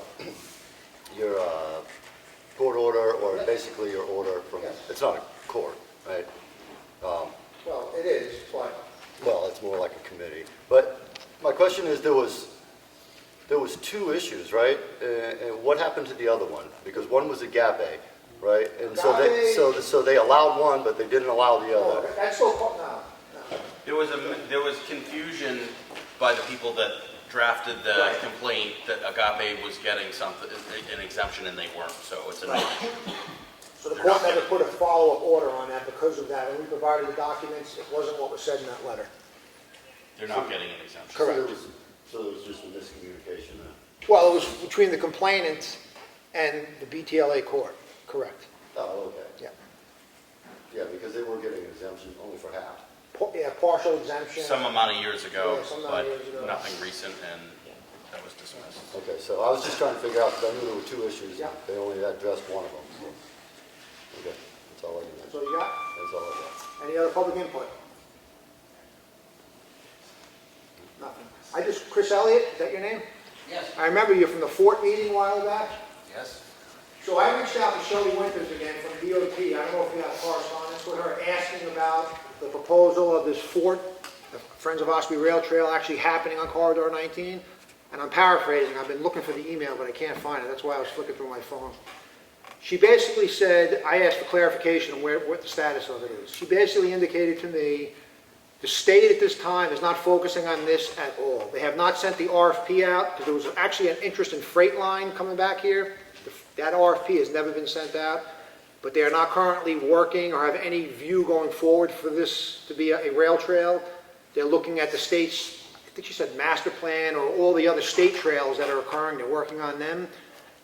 court order, or basically your order from, it's not a court, right? Well, it is, but Well, it's more like a committee. But my question is, there was two issues, right? And what happened to the other one? Because one was agape, right? And so they allowed one, but they didn't allow the other. that's so, no. There was confusion by the people that drafted the complaint that Agape was getting something, an exemption, and they weren't, so it's a non-issue. So the court never put a follow-up order on that because of that. When we provided the documents, it wasn't what was said in that letter. They're not getting an exemption. Correct. So there was just a miscommunication there. Well, it was between the complainant and the BTLA court, correct. Oh, okay. Yeah. Yeah, because they were getting an exemption only for half. Yeah, partial exemption. Some amount of years ago, Yeah, some amount but of years ago. nothing recent, and that was dismissed. Okay, so I was just trying to figure out, because I knew there were two issues. Yeah. They only addressed one of them. So. Okay, that's all I need. That's all you got? That's all I got. Any other public input? Nothing. Chris Elliott, is that your name? Yes. I remember you from the Fort meeting a while back. Yes. So I reached out to Shelley Winters again from DOT. I don't know if you have correspondence with her, asking about the proposal of this Fort, the Friends of Ossipee Rail Trail, actually happening on Corridor 19. And I'm paraphrasing. I've been looking for the email, but I can't find it. That's why I was flicking through my phone. She basically said, I asked for clarification on what the status of it is. She basically indicated to me the state at this time is not focusing on this at all. They have not sent the RFP out because there was actually an interest in freight line coming back here. That RFP has never been sent out, but they are not currently working or have any view going forward for this to be a rail trail. They're looking at the state's, I think she said master plan, or all the other state trails that are occurring. They're working on them.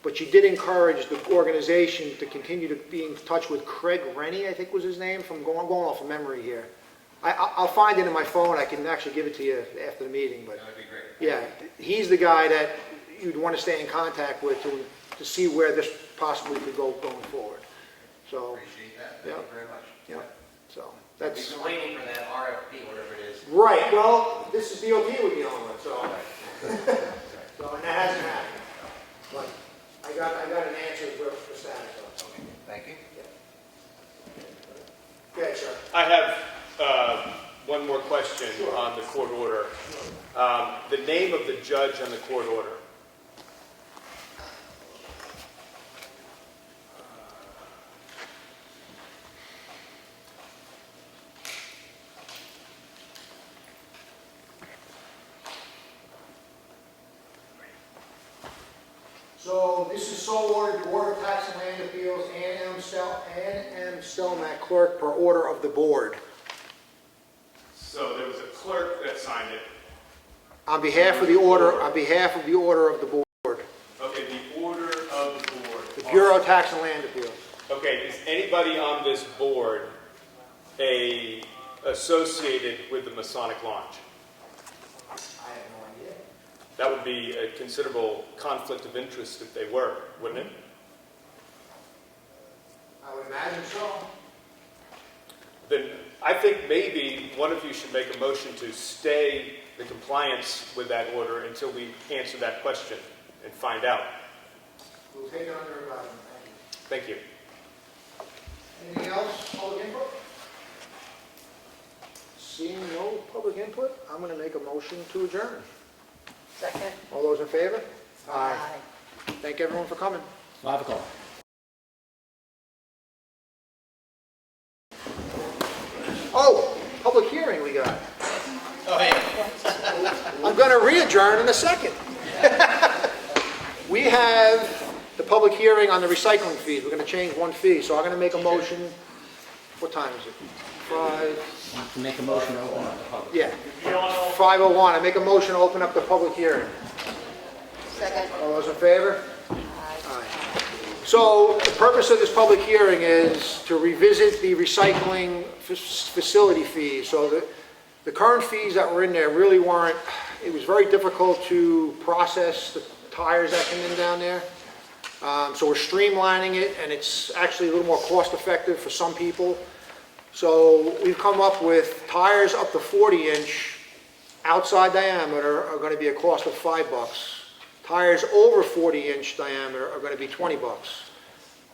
But she did encourage the organization to continue to be in touch with Craig Rennie, I think was his name, from going off of memory here. I'll find it in my phone. I can actually give it to you after the meeting. But That would be great. yeah, he's the guy that you'd want to stay in contact with to see where this possibly could go going forward. So, Appreciate that. yeah. Thank you very much. Yeah, so We've that's been waiting for that RFP, whatever it is. right. Well, this is DOT we're dealing with, so so and that hasn't happened. But I got an answer for status of it. Okay, thank you. Go ahead, sir. I have one more question on the court order. The name of the judge on the court order. So this is so ordered, the Board of Tax and Land Appeals, Ann M. Stelmack, clerk per order of the board. So there was a clerk that signed it. On behalf of the order of the board, Okay, the order of the board. the Bureau of Tax and Land Appeals. Okay, is anybody on this board associated with the Masonic Lodge? I have no idea. That would be a considerable conflict of interest if they were, wouldn't it? I would imagine so. Then I think maybe one of you should make a motion to stay the compliance with that order until we answer that question and find out. We'll take it under advisement. Thank you. Thank you. Anything else, public input? Seeing no public input, I'm going to make a motion to adjourn. Second? All those in favor? Aye. Thank everyone for coming. 5 o'clock. Oh, public hearing we got. Oh, yeah. I'm going to re-adjourn in a second. We have the public hearing on the recycling fees. We're going to change one fee, so I'm going to make a motion. What time is it? 5. To make a motion to open up the public. Yeah. 5:01. I make a motion to open up the public hearing. Second. All those in favor? Aye. So the purpose of this public hearing is to revisit the recycling facility fees. So the current fees that were in there really weren't, it was very difficult to process the tires that come in down there. So we're streamlining it, and it's actually a little more cost effective for some people. So we've come up with tires up to 40-inch outside diameter are going to be a cost of $5. Tires over 40-inch diameter are going to be $20.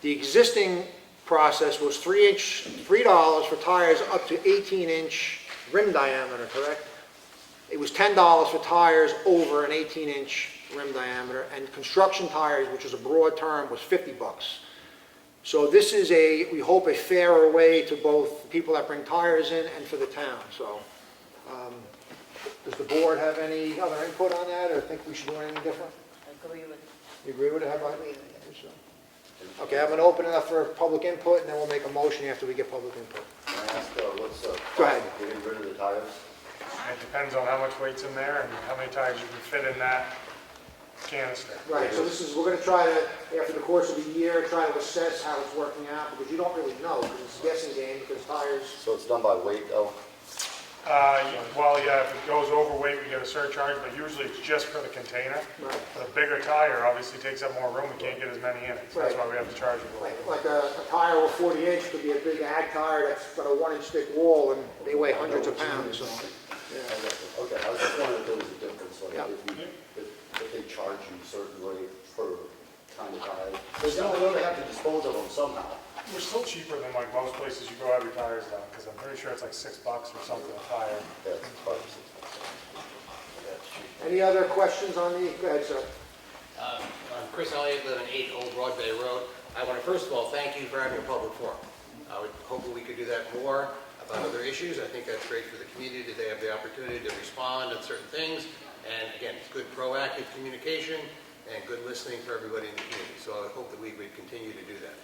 The existing process was $3 for tires up to 18-inch rim diameter, correct? It was $10 for tires over an 18-inch rim diameter, and construction tires, which is a broad term, was $50. So this is we hope, a fairer way to both the people that bring tires in and for the town. So, does the board have any other input on that, or think we should do anything different? Agree with You agree with it? How about me? Okay, I'm going to open it up for public input, and then we'll make a motion after we get public input. Can I ask, what's the Go ahead. cost of getting rid of the tires? It depends on how much weight's in there and how many tires you can fit in that canister. Right, so we're going to try to, after the course of a year, try to assess how it's working out, because you don't really know, because it's a guessing game, because tires... So it's done by weight, though? Well, yeah, if it goes overweight, we get a surcharge, but usually it's just for the container. Right. But a bigger tire obviously takes up more room, we can't get as many in it, so that's why we have to charge it. Like a tire with 40-inch could be a big ag tire that's got a 1-inch thick wall, and they weigh hundreds of pounds, so... Yeah. Okay, I was just wondering if there was a difference, like Yeah. if they charge you certainly for kind of tires. Because you don't have to dispose of them somehow. We're still cheaper than like most places you go have your tires done, because I'm pretty sure it's like $6 or something a tire. That's probably Any other questions on the... Go ahead, sir. I'm Chris Elliott, live in 8 Old Broadway Road. I want to first of all thank you for having a public forum. I would hope that we could do that more about other issues. I think that's great for the community that they have the opportunity to respond on certain things. And again, it's good proactive communication and good listening for everybody in the community. So I hope that we would continue to do that.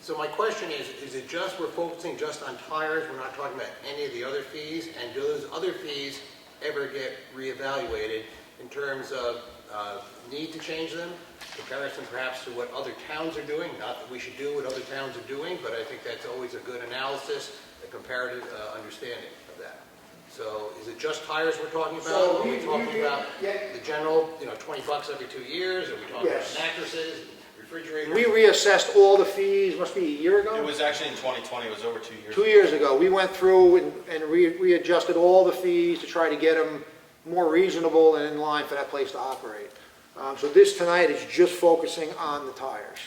So my question is it just, we're focusing just on tires, we're not talking about any of the other fees? And do those other fees ever get reevaluated in terms of need to change them? Comparison perhaps to what other towns are doing, not that we should do what other towns are doing, but I think that's always a good analysis, a comparative understanding of that. So is it just tires we're talking about? So Are we talking about yeah. the general, $20 every 2 years? Are we talking Yes. about mattresses, refrigerators? We reassessed all the fees, must be a year ago? It was actually in 2020, it was over 2 years. 2 years ago. We went through and readjusted all the fees to try to get them more reasonable and in line for that place to operate. So this tonight is just focusing on the tires.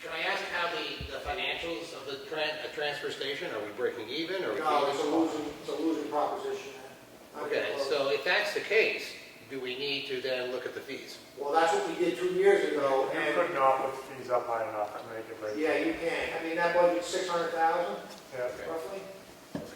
Can I ask how the financials of the transfer station, are we breaking even? Or are we No, feeling- it's a losing proposition. Okay, so if that's the case, do we need to then look at the fees? Well, that's what we did 2 years ago. You And could not put the fees up high enough to make it break. yeah, you can. I mean, that budget's 600,000 Yeah. roughly.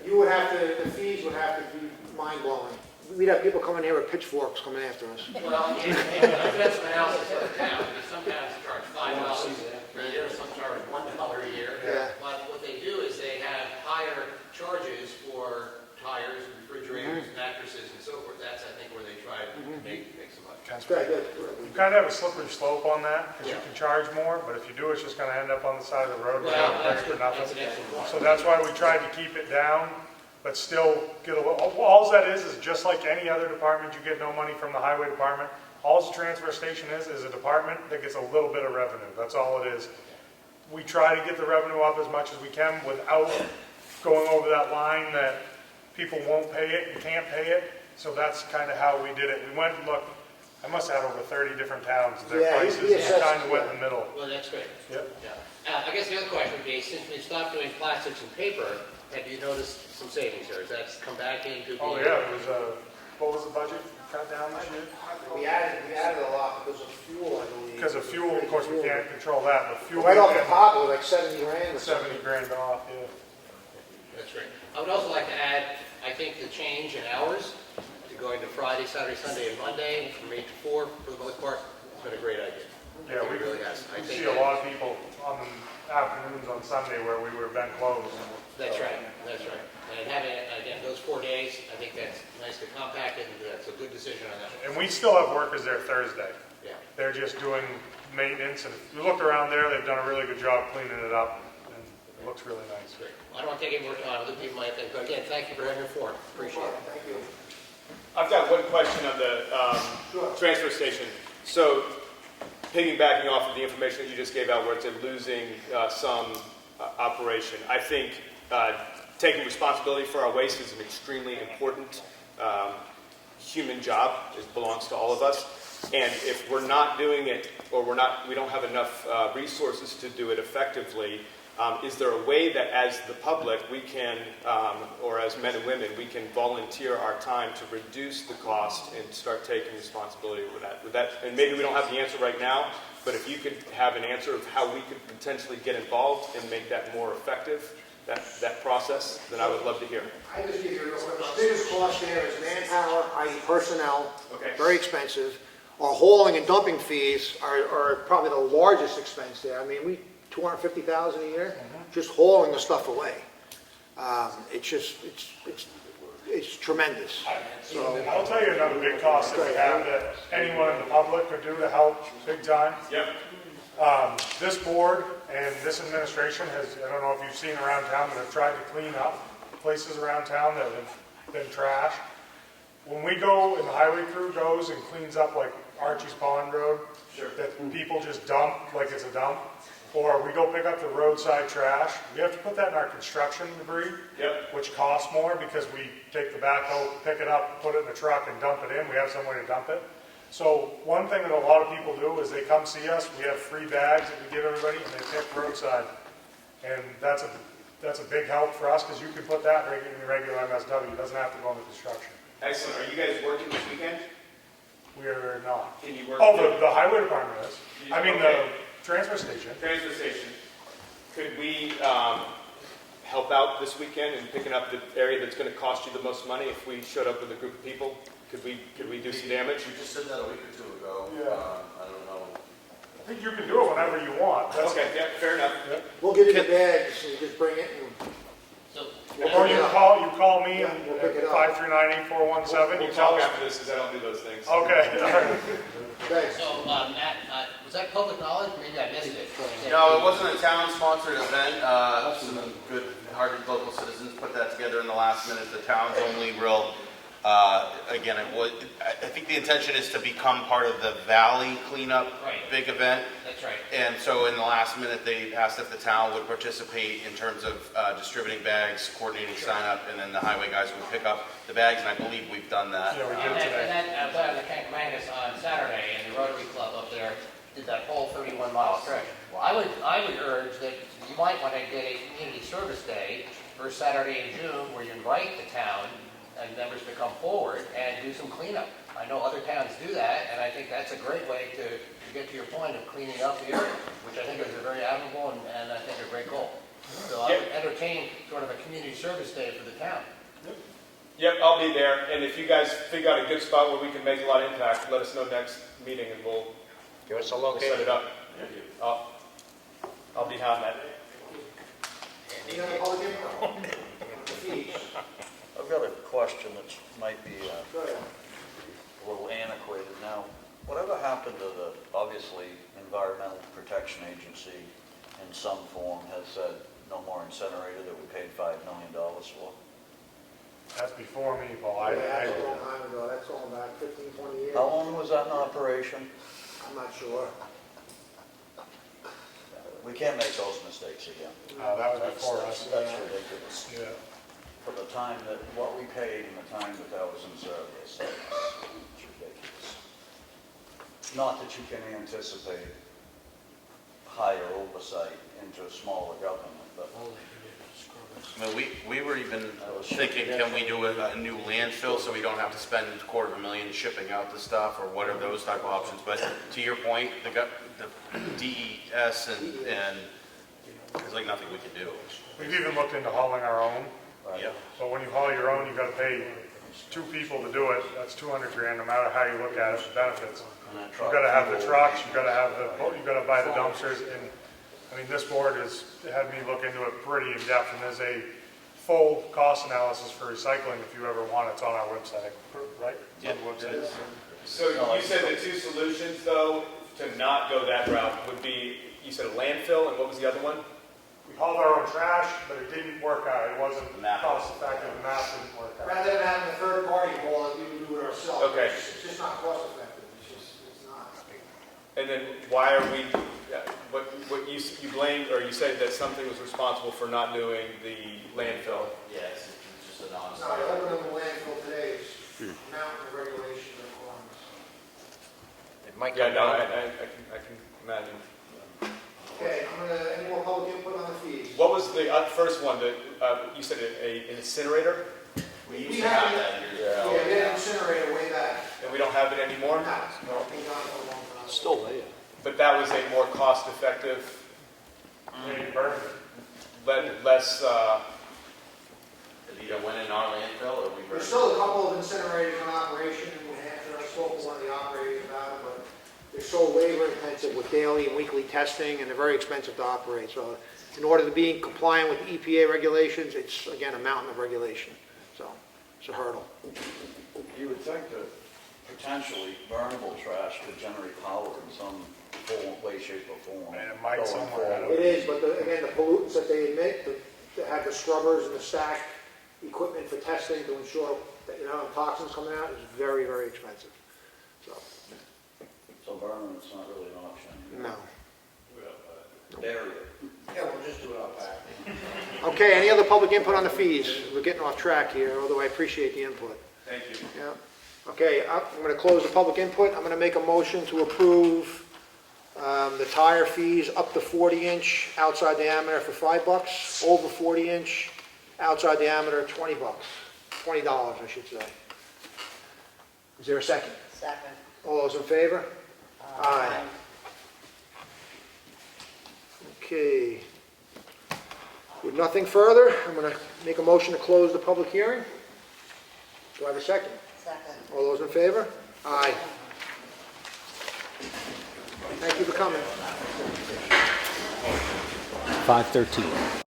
You would have to, the fees would have to be mind-blowing. We'd have people coming here with pitchforks coming after us. Well, that's an analysis of the town, because some towns charge $5 a year, some charge $1 a year. Yeah. But what they do is they have higher charges for tires, refrigerators, mattresses, and so forth. That's, I think, where they try to make some money. That's good. You kind of have a slippery slope on that, because you Yeah. can charge more, but if you do, it's just going to end up on the side of the road Well, without that's for good. nothing. That's an excellent point. So that's why we tried to keep it down, but still get a little, all that is just like any other department, you get no money from the highway department. All the transfer station is a department that gets a little bit of revenue, that's all it is. We try to get the revenue up as much as we can without going over that line that people won't pay it and can't pay it. So that's kind of how we did it. We went and looked, I must have had over 30 different towns, their Yeah, prices, we assessed- kind of went in the middle. Well, that's great. Yep. Yeah. I guess the other question would be, since we stopped doing plastics and paper, have you noticed some savings there? Has that come back into being? Oh yeah, it was what was the budget cut down this year? We added a lot because of fuel, I believe. Because of fuel, of course, we can't control that, but fuel. Right off the top, it was like 70 grand or something. 70 grand off, yeah. That's great. I would also like to add, I think the change in hours, to going to Friday, Saturday, Sunday, and Monday, from 8 to 4, for the most part, has been a great idea. Yeah, we It really has. I we think see a lot of people on the afternoons on Sunday where we would have been closed. That's right, that's right. And having, again, those 4 days, I think that's nicely compacted, and that's a good decision on that. And we still have workers there Thursday. Yeah. They're just doing maintenance, and if you look around there, they've done a really good job cleaning it up, and it looks really nice. Great. I don't want to take any more time, other people might think, but again, thank you for having your forum. Appreciate it. Thank you. I've got one question on the transfer station. So, piggybacking off of the information that you just gave out, where it's a losing sum operation, I think taking responsibility for our waste is an extremely important human job. It belongs to all of us. And if we're not doing it, or we don't have enough resources to do it effectively, Is there a way that as the public we can, or as men and women, we can volunteer our time to reduce the cost and start taking responsibility for that? And maybe we don't have the answer right now, but if you could have an answer of how we could potentially get involved and make that more effective, that process, then I would love to hear. I just give you a real quick, the biggest cost there is manpower, i.e. personnel, Okay. very expensive. Our hauling and dumping fees are probably the largest expense there. I mean, we, $250,000 a year, just hauling the stuff away. It's tremendous. So, I'll tell you another big cost that we have that anyone in the public could do to help big time. Yep. This board and this administration has, I don't know if you've seen around town, but have tried to clean up places around town that have been trashed. When we go and the highway crew goes and cleans up like Archie's Pond Road, that people just dump like it's a dump, or we go pick up the roadside trash, we have to put that in our construction debris, which costs more because we take the backhoe, pick it up, put it in the truck and dump it in. We have somewhere to dump it. So one thing that a lot of people do is they come see us, we have free bags that we give everybody, and they pick roadside. And that's a big help for us because you can put that in the regular MSW. It doesn't have to go into construction. Excellent. Are you guys working this weekend? We are not. Can you work? Oh, the highway department is. I mean, Okay. the transfer station. Transfer station. Could we help out this weekend in picking up the area that's going to cost you the most money if we showed up with a group of people? Could we do some damage? We just did that a week or two ago. Yeah. I don't know. I think you can do it whenever you want. Okay, yeah, fair enough. we'll give you the bags, so you just bring it and Or you call me Yeah, at we'll pick it up. 539-8417. We'll talk after this because I don't do those things. Okay, all right. Thanks. So, Matt, was that public knowledge? Maybe I missed it. No, it wasn't a town-sponsored event. Some good-hearted local citizens put that together in the last minute. The town's only real, again, I think the intention is to become part of the Valley cleanup big event. That's right. And so in the last minute, they asked if the town would participate in terms of distributing bags, coordinating sign-up, and then the highway guys would pick up the bags, and I believe we've done that. Yeah, we And did today. that, I was out at the Kankamangas on Saturday, and the Rotary Club up there did that whole 31-mile stretch. I would urge that you might want to get a community service day first Saturday in June where you invite the town and members to come forward and do some cleanup. I know other towns do that, and I think that's a great way to get to your point of cleaning up the area, which I think is a very admirable and I think a great goal. So I would entertain sort of a community service day for the town. Yep, I'll be there. And if you guys figure out a good spot where we can make a lot of impact, let us know next meeting and we'll Give us a set location. it up. I'll be on that. Any other public input? Fees. I've got a question that might be Go ahead. a little antiquated now. Whatever happened to the, obviously, Environmental Protection Agency in some form has said no more incinerator that we paid $5 million for? That's before me, Paul. That's a long time ago, that's all about 15, 20 years. How long was that in operation? I'm not sure. We can't make those mistakes again. That was before us. That's ridiculous. Yeah. For the time that, what we paid and the time that that was in service, it's ridiculous. Not that you can anticipate higher oversight into a smaller government, but. I mean, we were even thinking, can we do a new landfill so we don't have to spend $250,000 shipping out the stuff, or what are those type of options? But to your point, the DES and there's like nothing we can do. We've even looked into hauling our own. Yep. But when you haul your own, you gotta pay 2 people to do it. That's $200,000, no matter how you look at it, the benefits. You gotta have the trucks, you gotta buy the dumpsters, and I mean, this board has had me look into it pretty in depth, and there's a full cost analysis for recycling if you ever want. It's on our website, right? It's on the website. So you said the two solutions, though, to not go that route would be, you said a landfill, and what was the other one? We hauled our own trash, but it didn't work out. It wasn't cost effective. The math didn't work out. Rather than having a third party haul it, we would do it ourselves. Okay. It's just not cost effective, it's not. And then why are we, what you blamed, or you said that something was responsible for not doing the landfill? Yes, it's just a No, non-starter. the opening of the landfill today is mountain of regulation requirements. It might Yeah, come no, down. I can imagine. Okay, any more public input on the fees? What was the first one, you said an incinerator? We used to have that years ago. Yeah, we had an incinerator way back. And we don't have it anymore? No, been gone for a long time. Still there. But that was a more cost-effective, Maybe burn. less, It either went in our landfill or we burned There's it. still a couple of incinerators in operation in New Hampshire. I spoke to one of the operators about it, but they're so labor intensive with daily and weekly testing, and they're very expensive to operate. So in order to be compliant with EPA regulations, it's, again, a mountain of regulation. So it's a hurdle. You would think that potentially burnable trash could generate power in some way, shape, or form. And it might going somewhere. forward. It is, but again, the pollutants that they emit, to have the scrubbers and the stack equipment for testing to ensure that, toxins coming out is very, very expensive. So burning is not really an option. No. Dairy. Yeah, we'll just do it out back. Okay, any other public input on the fees? We're getting off track here, although I appreciate the input. thank you. Yeah. Okay, I'm going to close the public input. I'm going to make a motion to approve the tire fees up to 40-inch outside diameter for $5, over 40-inch outside diameter $20, $20, I should say. Is there a second? Second. All those in favor? Aye. Okay. With nothing further, I'm going to make a motion to close the public hearing. Do I have a second? Second. All those in favor? Aye. Thank you for coming. 5:13.